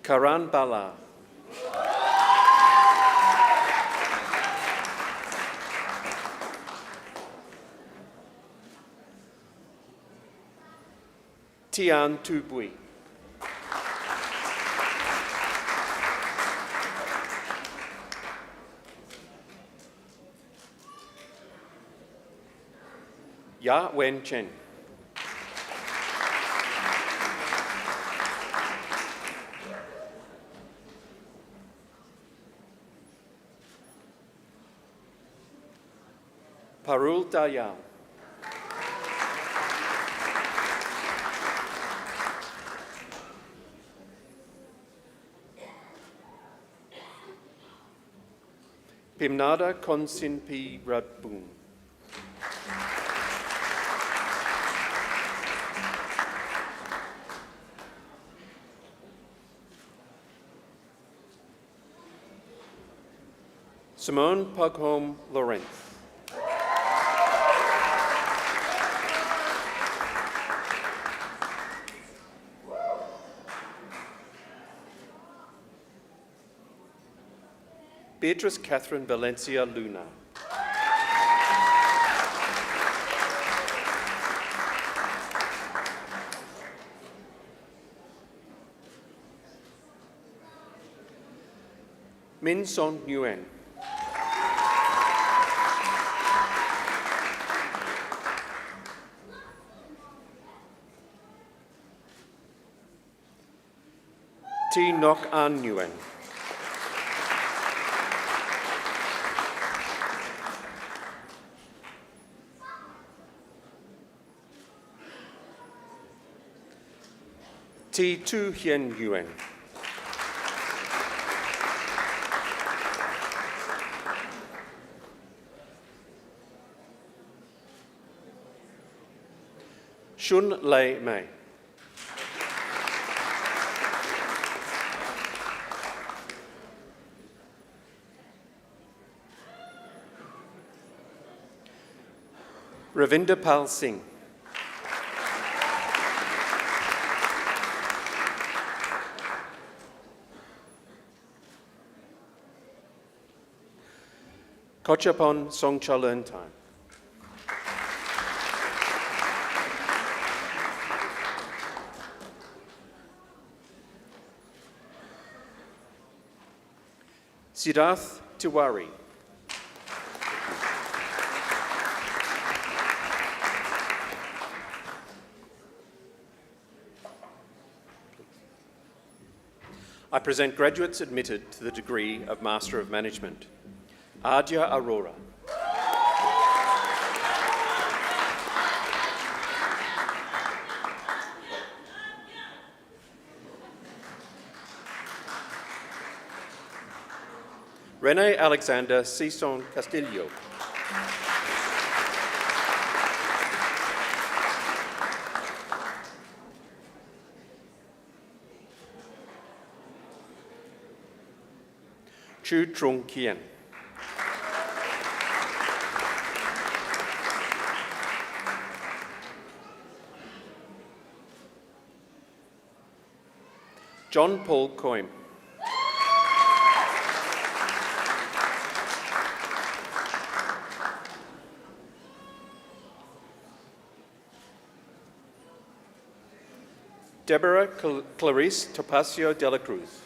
I: Karan Bala. Tian Tu Bui. Ya Wen Chen. Parul Dayal. Pimnada Konsinpi Radbung. Simone Pughom Laurent. Beatrice Catherine Valencia Luna. Min Son Nguyen. T. Nok An Nguyen. T. Tu Hien Nguyen. Shun Lei Mei. Ravinder Pal Singh. Kochapon Songchalerntheim. Siddharth Tiwari. I present graduates admitted to the degree of Master of Management. Adya Arora. Rene Alexander Sison Castillo. Chu Trung Kien. John Paul Coim. Deborah Clarice Topacio de la Cruz.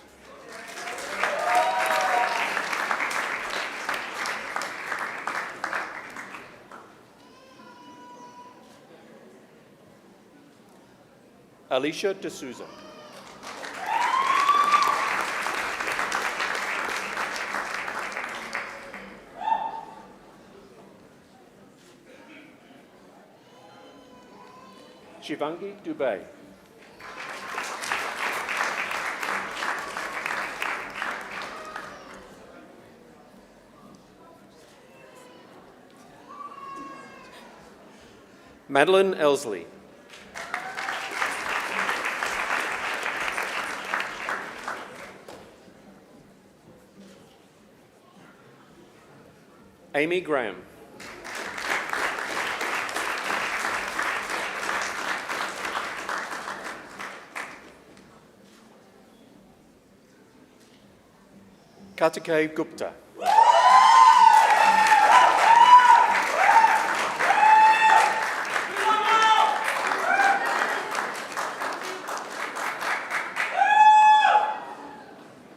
I: Alicia De Souza. Shivangi Dubey. Madeline Elsley. Amy Graham. Kartikeya Gupta.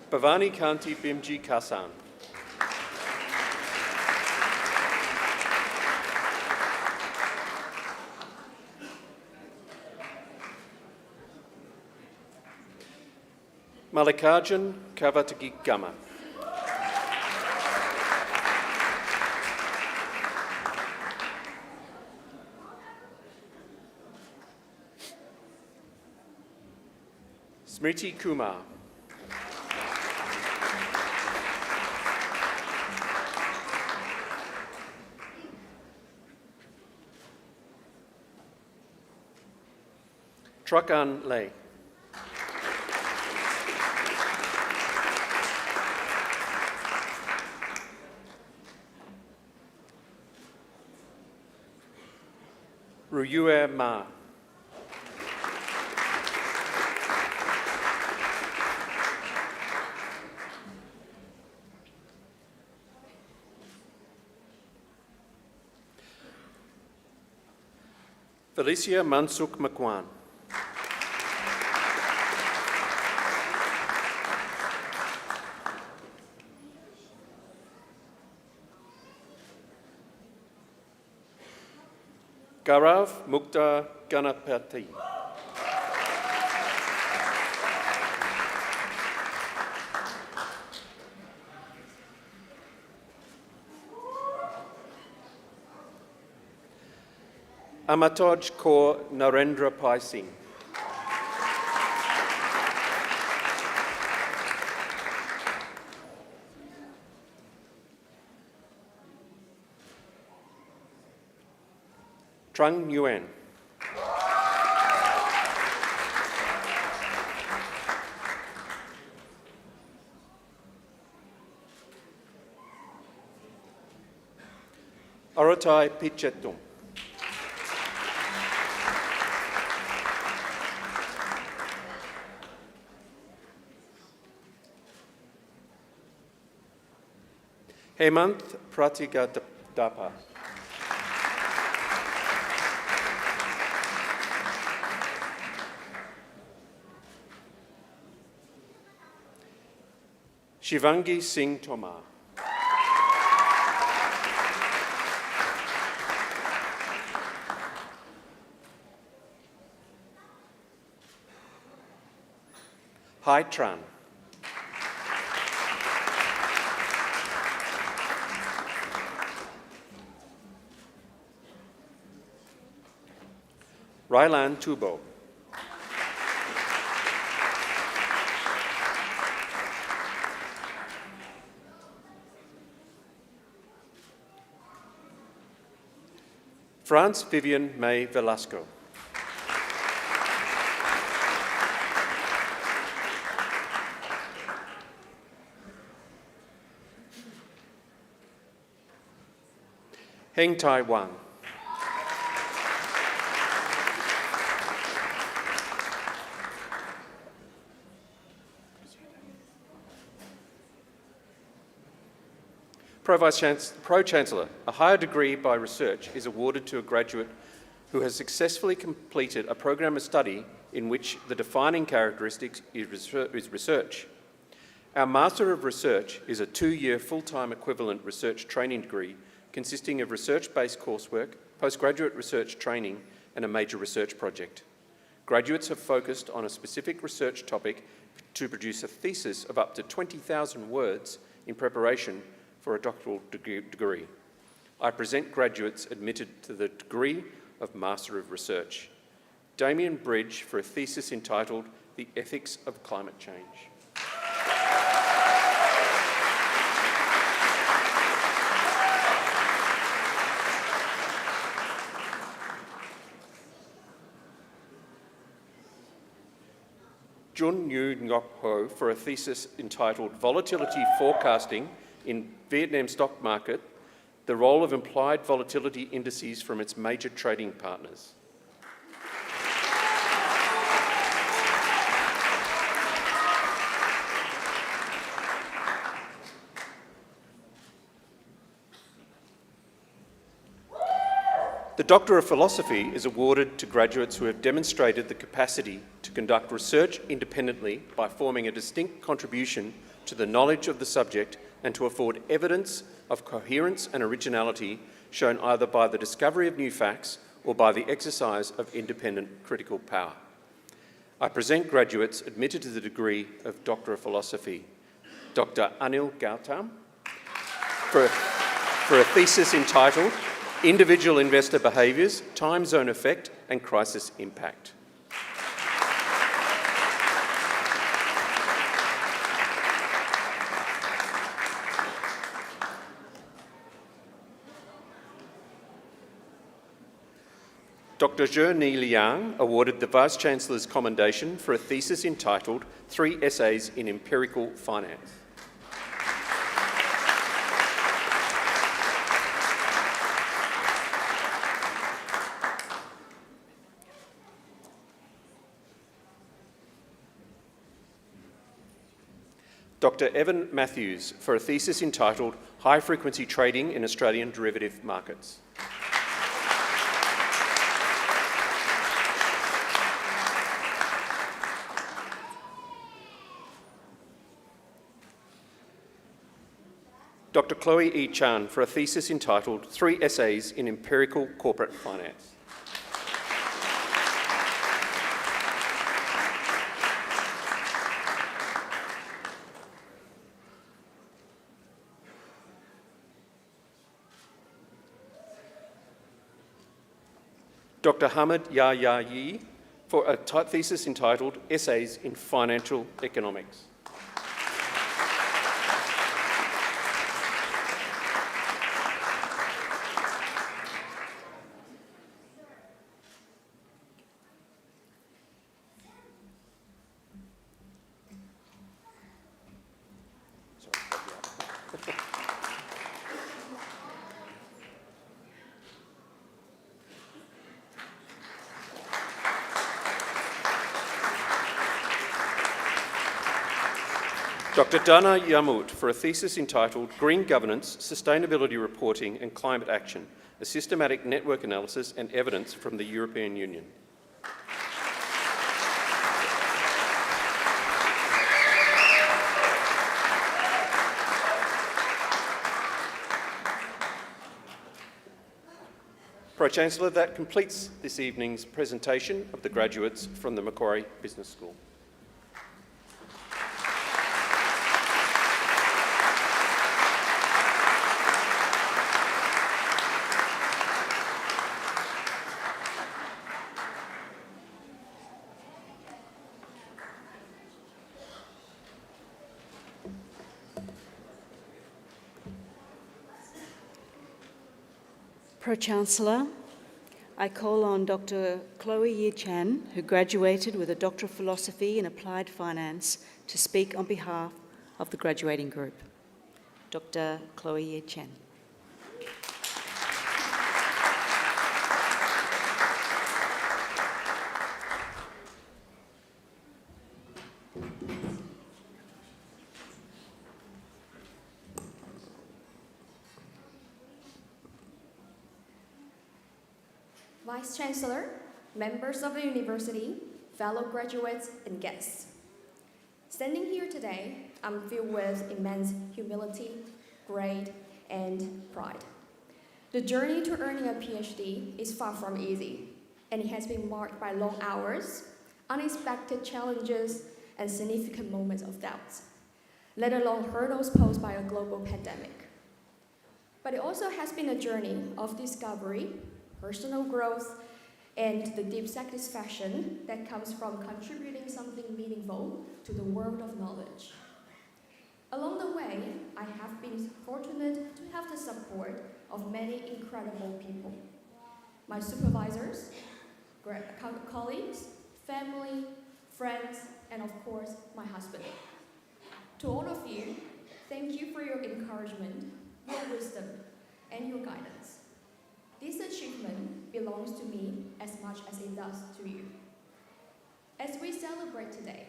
I: Bhavani Kanti Bimji Kasan. Mallikarjun Kavatagi Gama. Smriti Kumar. Truck-an Lei. Ruyue Ma. Felicia Mansuk Makwan. Gaurav Mukta Ganapati. Amatoj Kaur Narendra Pai Singh. Trung Nguyen. Orotai Pichetum. Hemant Pratigadapa. Shivangi Singh Tomar. Hai Tran. Railan Tubo. France Vivian May Velasco. Heng Tai Wang. Pro-Chancellor, a higher degree by research is awarded to a graduate who has successfully completed a program of study in which the defining characteristics is research. Our Master of Research is a 2-year full-time equivalent research training degree consisting of research-based coursework, postgraduate research training, and a major research project. Graduates have focused on a specific research topic to produce a thesis of up to 20,000 words in preparation for a doctoral degree. I present graduates admitted to the degree of Master of Research. Damien Bridge for a thesis entitled The Ethics of Climate Change. Jun Yu Ngok Ho for a thesis entitled Volatility Forecasting in Vietnam Stock Market, the role of implied volatility indices from its major trading partners. The Doctor of Philosophy is awarded to graduates who have demonstrated the capacity to conduct research independently by forming a distinct contribution to the knowledge of the subject and to afford evidence of coherence and originality shown either by the discovery of new facts or by the exercise of independent critical power. I present graduates admitted to the degree of Doctor of Philosophy, Dr. Anil Gautam, for a thesis entitled Individual Investor Behaviours, Time Zone Effect and Crisis Impact. Dr. Zhe Ni Liang awarded the Vice-Chancellor's Commendation for a thesis entitled 3 Essays in Empirical Finance. Dr. Evan Matthews for a thesis entitled High Frequency Trading in Australian Derivative Markets. Dr. Chloe E. Chan for a thesis entitled 3 Essays in Empirical Corporate Finance. Dr. Hamid Yahya Yi for a thesis entitled Essays in Financial Economics. Dr. Dana Yamut for a thesis entitled Green Governance, Sustainability Reporting and Climate Action, a systematic network analysis and evidence from the European Union. Pro-Chancellor, that completes this evening's presentation of the graduates from the Macquarie Business School.
E: Pro-Chancellor, I call on Dr. Chloe Yi Chan, who graduated with a Doctor of Philosophy in Applied Finance, to speak on behalf of the graduating group. Dr. Chloe Yi Chan.
J: Vice-Chancellor, members of the university, fellow graduates and guests. Standing here today, I'm filled with immense humility, pride, and pride. The journey to earning a PhD is far from easy, and it has been marked by long hours, unexpected challenges, and significant moments of doubt, let alone hurdles posed by a global pandemic. But it also has been a journey of discovery, personal growth, and the deep satisfaction that comes from contributing something meaningful to the world of knowledge. Along the way, I have been fortunate to have the support of many incredible people. My supervisors, colleagues, family, friends, and of course, my husband. To all of you, thank you for your encouragement, your wisdom, and your guidance. This achievement belongs to me as much as it does to you. As we celebrate today,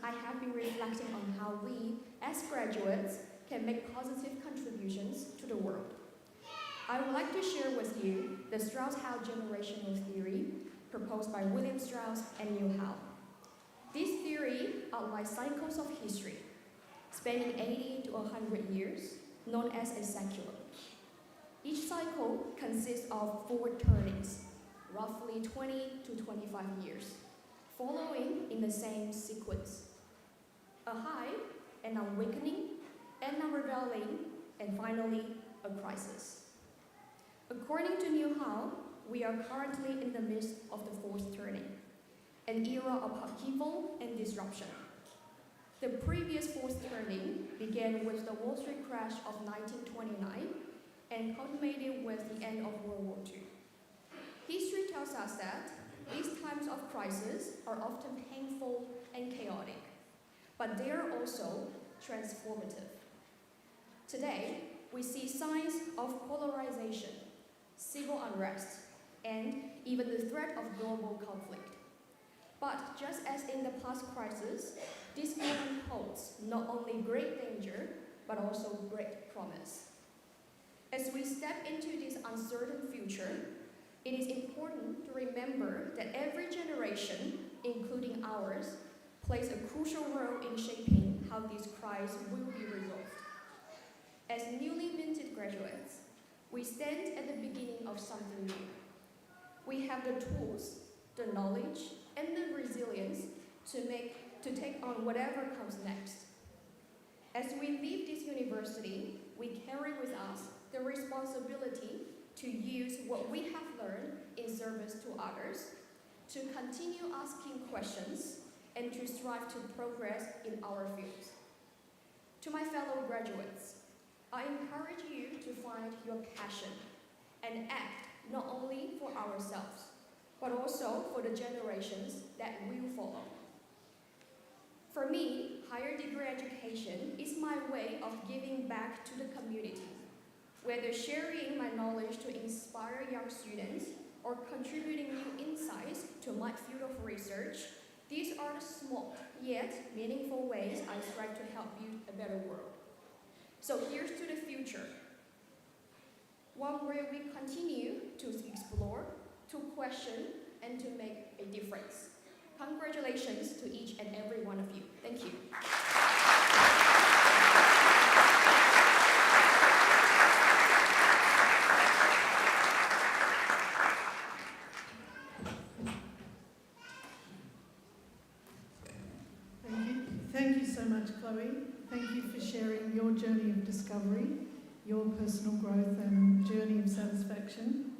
J: I have been reflecting on how we, as graduates, can make positive contributions to the world. I would like to share with you the Strauss-Howe generational theory proposed by William Strauss and Neil Howe. This theory outlines cycles of history, spanning 80 to 100 years, known as a seculum. Each cycle consists of 4 turnings, roughly 20 to 25 years, following in the same sequence. A high, an awakening, an unraveling, and finally, a crisis. According to Neil Howe, we are currently in the midst of the 4th turning, an era of upheaval and disruption. The previous 4th turning began with the Wall Street crash of 1929 and culminated with the end of World War II. History tells us that these times of crisis are often painful and chaotic, but they are also transformative. Today, we see signs of polarization, civil unrest, and even the threat of global conflict. But just as in the past crisis, this moment holds not only great danger, but also great promise. As we step into this uncertain future, it is important to remember that every generation, including ours, plays a crucial role in shaping how this crisis will be resolved. As newly minted graduates, we stand at the beginning of something new. We have the tools, the knowledge, and the resilience to take on whatever comes next. As we leave this university, we carry with us the responsibility to use what we have learned in service to others, to continue asking questions, and to strive to progress in our fields. To my fellow graduates, I encourage you to find your passion and act not only for ourselves, but also for the generations that will follow. For me, higher degree education is my way of giving back to the community, whether sharing my knowledge to inspire young students or contributing new insights to my field of research. These are the small yet meaningful ways I strive to help build a better world. So here's to the future, one where we continue to explore, to question, and to make a difference. Congratulations to each and every one of you. Thank you.
G: Thank you so much, Chloe. Thank you for sharing your journey of discovery, your personal growth and journey of satisfaction.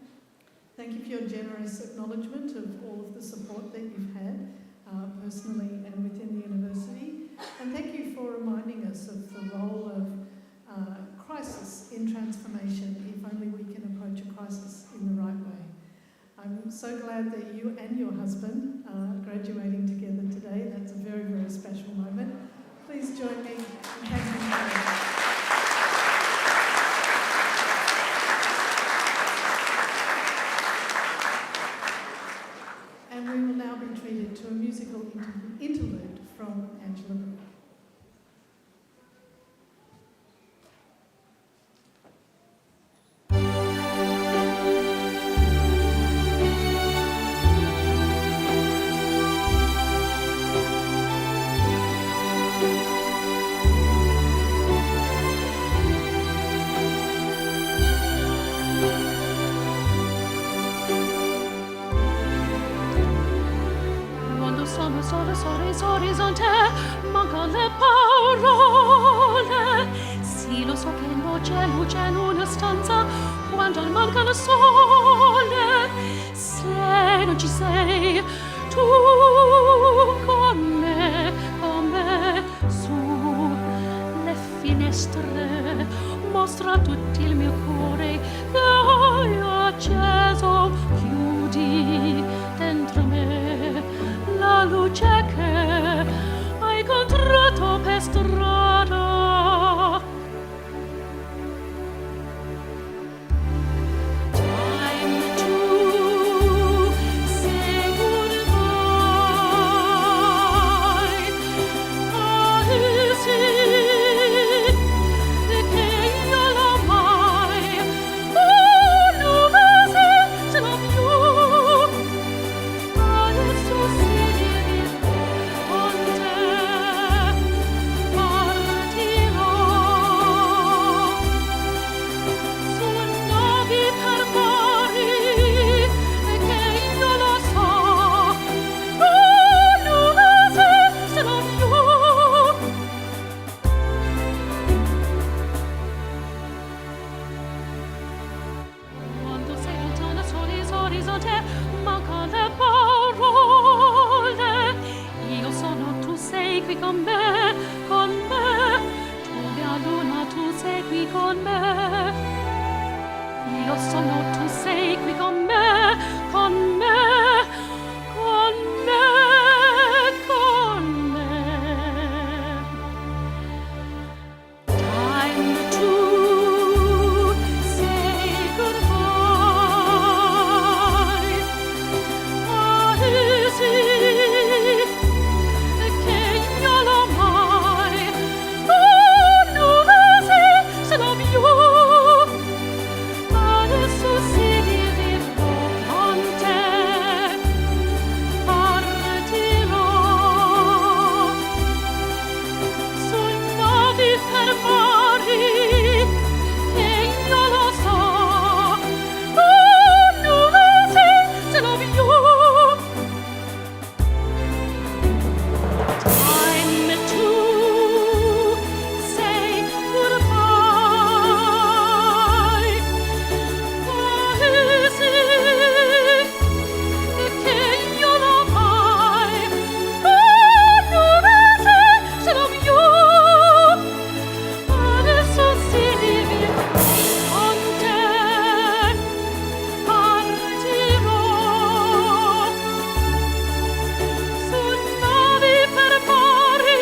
G: Thank you for your generous acknowledgement of all of the support that you've had personally and within the university. And thank you for reminding us of the role of crisis in transformation, if only we can approach a crisis in the right way. I'm so glad that you and your husband are graduating together today. That's a very, very special moment. Please join me in thanking them. And we will now be treated to a musical interlude from Angela Brooke.
D: Orizzonte manca le parole, sì lo so che non c'è luce in una stanza quando manca il sole. Se non ci sei tu con me su le finestre mostra tutto il mio cuore che hai acceso, chiudi dentro me la luce che hai incontrato per strada. Time to say goodbye. Sì, che io l'amai. Oh, non se non più. Adesso sì. Con te partirò su nuovi permari che io lo so. Oh, non esistono più. Quando sei lontana sull'orizzonte manca le parole. Io sono, tu sei qui con me, con me. Tu mia luna, tu sei qui con me. Io sono, tu sei qui con me, con me, con me, con me. Time to say goodbye. Ah, easy, che io lo mai. Oh, no, easy, se lo più. Adesso si vivrò con te. Partirò su nuovi fermari che io lo so. Oh, no, se lo più. Time to say goodbye. Ah, easy, che io lo mai. Oh, no, se lo più. Adesso si vive con te. Partirò su nuovi fermari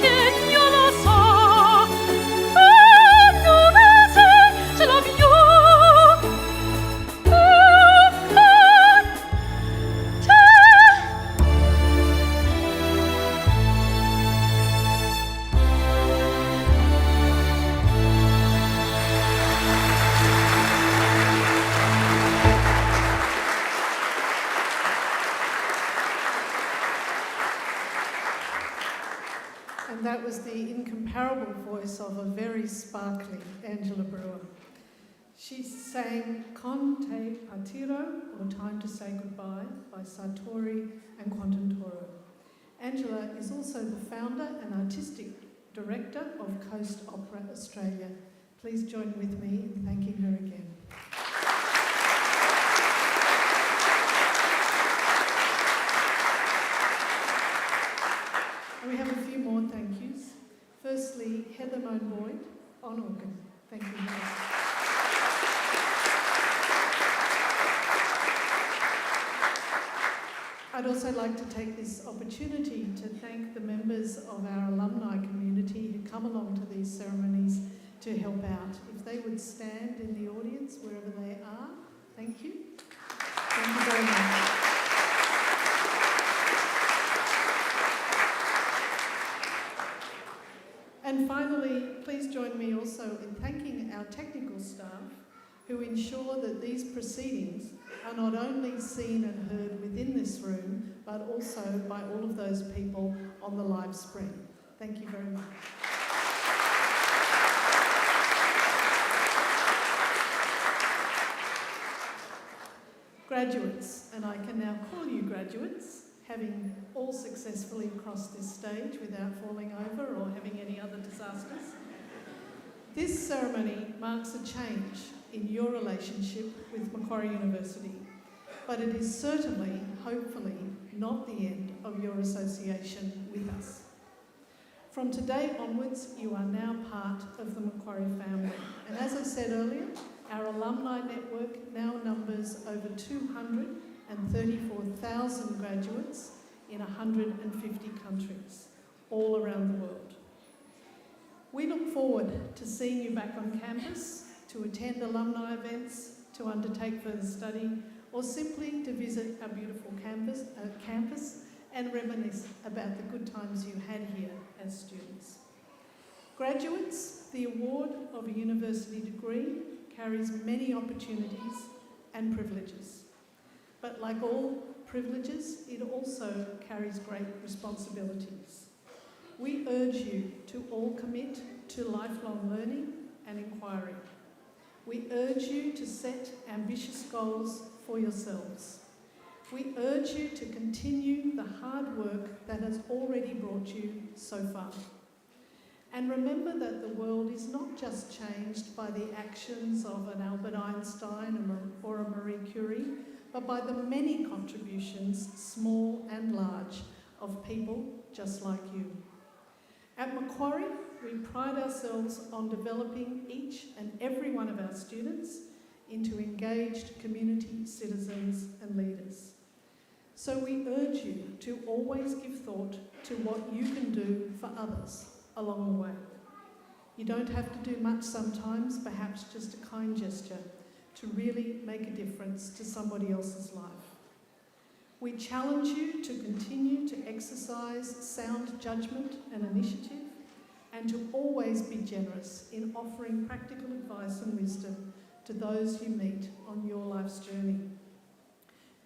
D: che io lo so. Oh, no, se lo più. Con te.
G: And that was the incomparable voice of a very sparkling Angela Brewer. She sang Con te partiro, or Time to Say Goodbye, by Sartori and Quantantoro. Angela is also the founder and artistic director of Coast Opera Australia. Please join with me in thanking her again. And we have a few more thank yous. Firstly, Heather Moan-Boyd on organ. Thank you, Heather. I'd also like to take this opportunity to thank the members of our alumni community who come along to these ceremonies to help out. If they would stand in the audience wherever they are, thank you. Thank you very much. And finally, please join me also in thanking our technical staff who ensure that these proceedings are not only seen and heard within this room, but also by all of those people on the live stream. Thank you very much. Graduates, and I can now call you graduates, having all successfully crossed this stage without falling over or having any other disasters. This ceremony marks a change in your relationship with Macquarie University, but it is certainly, hopefully, not the end of your association with us. From today onwards, you are now part of the Macquarie family. And as I said earlier, our alumni network now numbers over 234,000 graduates in 150 countries, all around the world. We look forward to seeing you back on campus, to attend alumni events, to undertake further study, or simply to visit our beautiful campus and reminisce about the good times you had here as students. Graduates, the award of a university degree carries many opportunities and privileges. But like all privileges, it also carries great responsibilities. We urge you to all commit to lifelong learning and inquiry. We urge you to set ambitious goals for yourselves. We urge you to continue the hard work that has already brought you so far. And remember that the world is not just changed by the actions of an Albert Einstein or a Marie Curie, but by the many contributions, small and large, of people just like you. At Macquarie, we pride ourselves on developing each and every one of our students into engaged community citizens and leaders. So we urge you to always give thought to what you can do for others along the way. You don't have to do much sometimes, perhaps just a kind gesture to really make a difference to somebody else's life. We challenge you to continue to exercise sound judgment and initiative, and to always be generous in offering practical advice and wisdom to those you meet on your life's journey.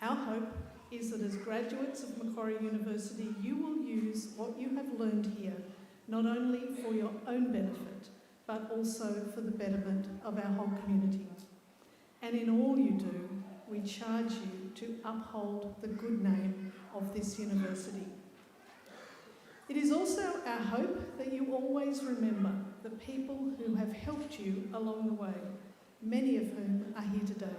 G: Our hope is that as graduates of Macquarie University, you will use what you have learned here, not only for your own benefit, but also for the betterment of our whole community. And in all you do, we charge you to uphold the good name of this university. It is also our hope that you always remember the people who have helped you along the way, many of whom are here today.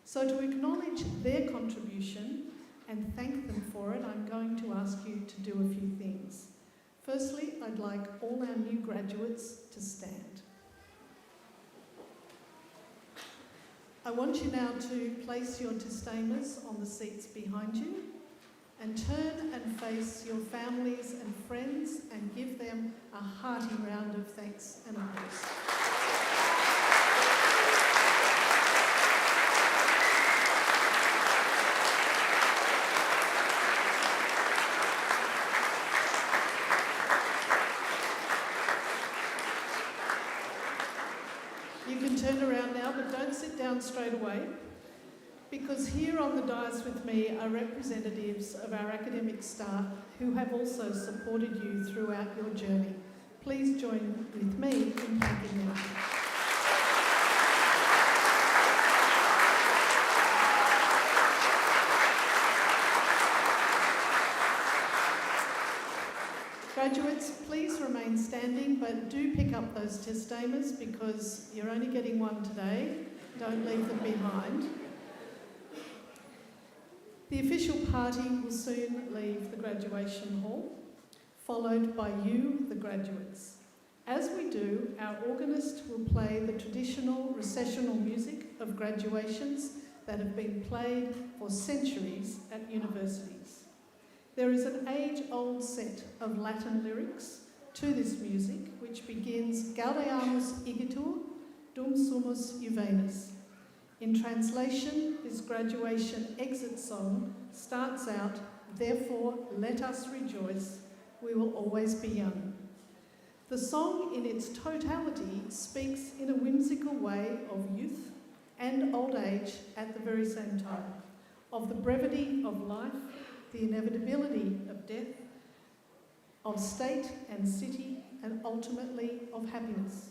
G: So to acknowledge their contribution and thank them for it, I'm going to ask you to do a few things. Firstly, I'd like all our new graduates to stand. I want you now to place your testamers on the seats behind you and turn and face your families and friends and give them a hearty round of thanks and applause. You can turn around now, but don't sit down straight away, because here on the dais with me are representatives of our academic staff who have also supported you throughout your journey. Please join with me in thanking them. Graduates, please remain standing, but do pick up those testamers because you're only getting one today. Don't leave them behind. The official party will soon leave the graduation hall, followed by you, the graduates. As we do, our organist will play the traditional recessional music of graduations that have been played for centuries at universities. There is an age-old set of Latin lyrics to this music, which begins Gaudeamus igitur, dum sumus juvenes. In translation, this graduation exit song starts out, "Therefore let us rejoice, we will always be young." The song in its totality speaks in a whimsical way of youth and old age at the very same time, of the brevity of life, the inevitability of death, of state and city, and ultimately of happiness.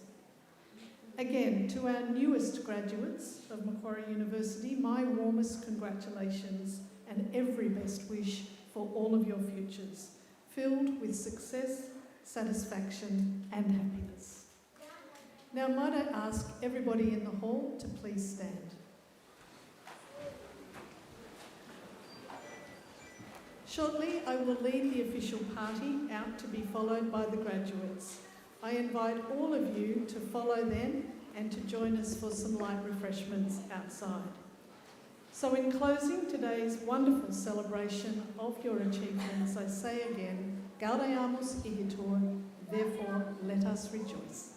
G: Again, to our newest graduates of Macquarie University, my warmest congratulations and every best wish for all of your futures, filled with success, satisfaction and happiness. Now might I ask everybody in the hall to please stand. Shortly, I will lead the official party out to be followed by the graduates. I invite all of you to follow them and to join us for some light refreshments outside. So in closing today's wonderful celebration of your achievements, I say again, Gaudeamus igitur, therefore let us rejoice.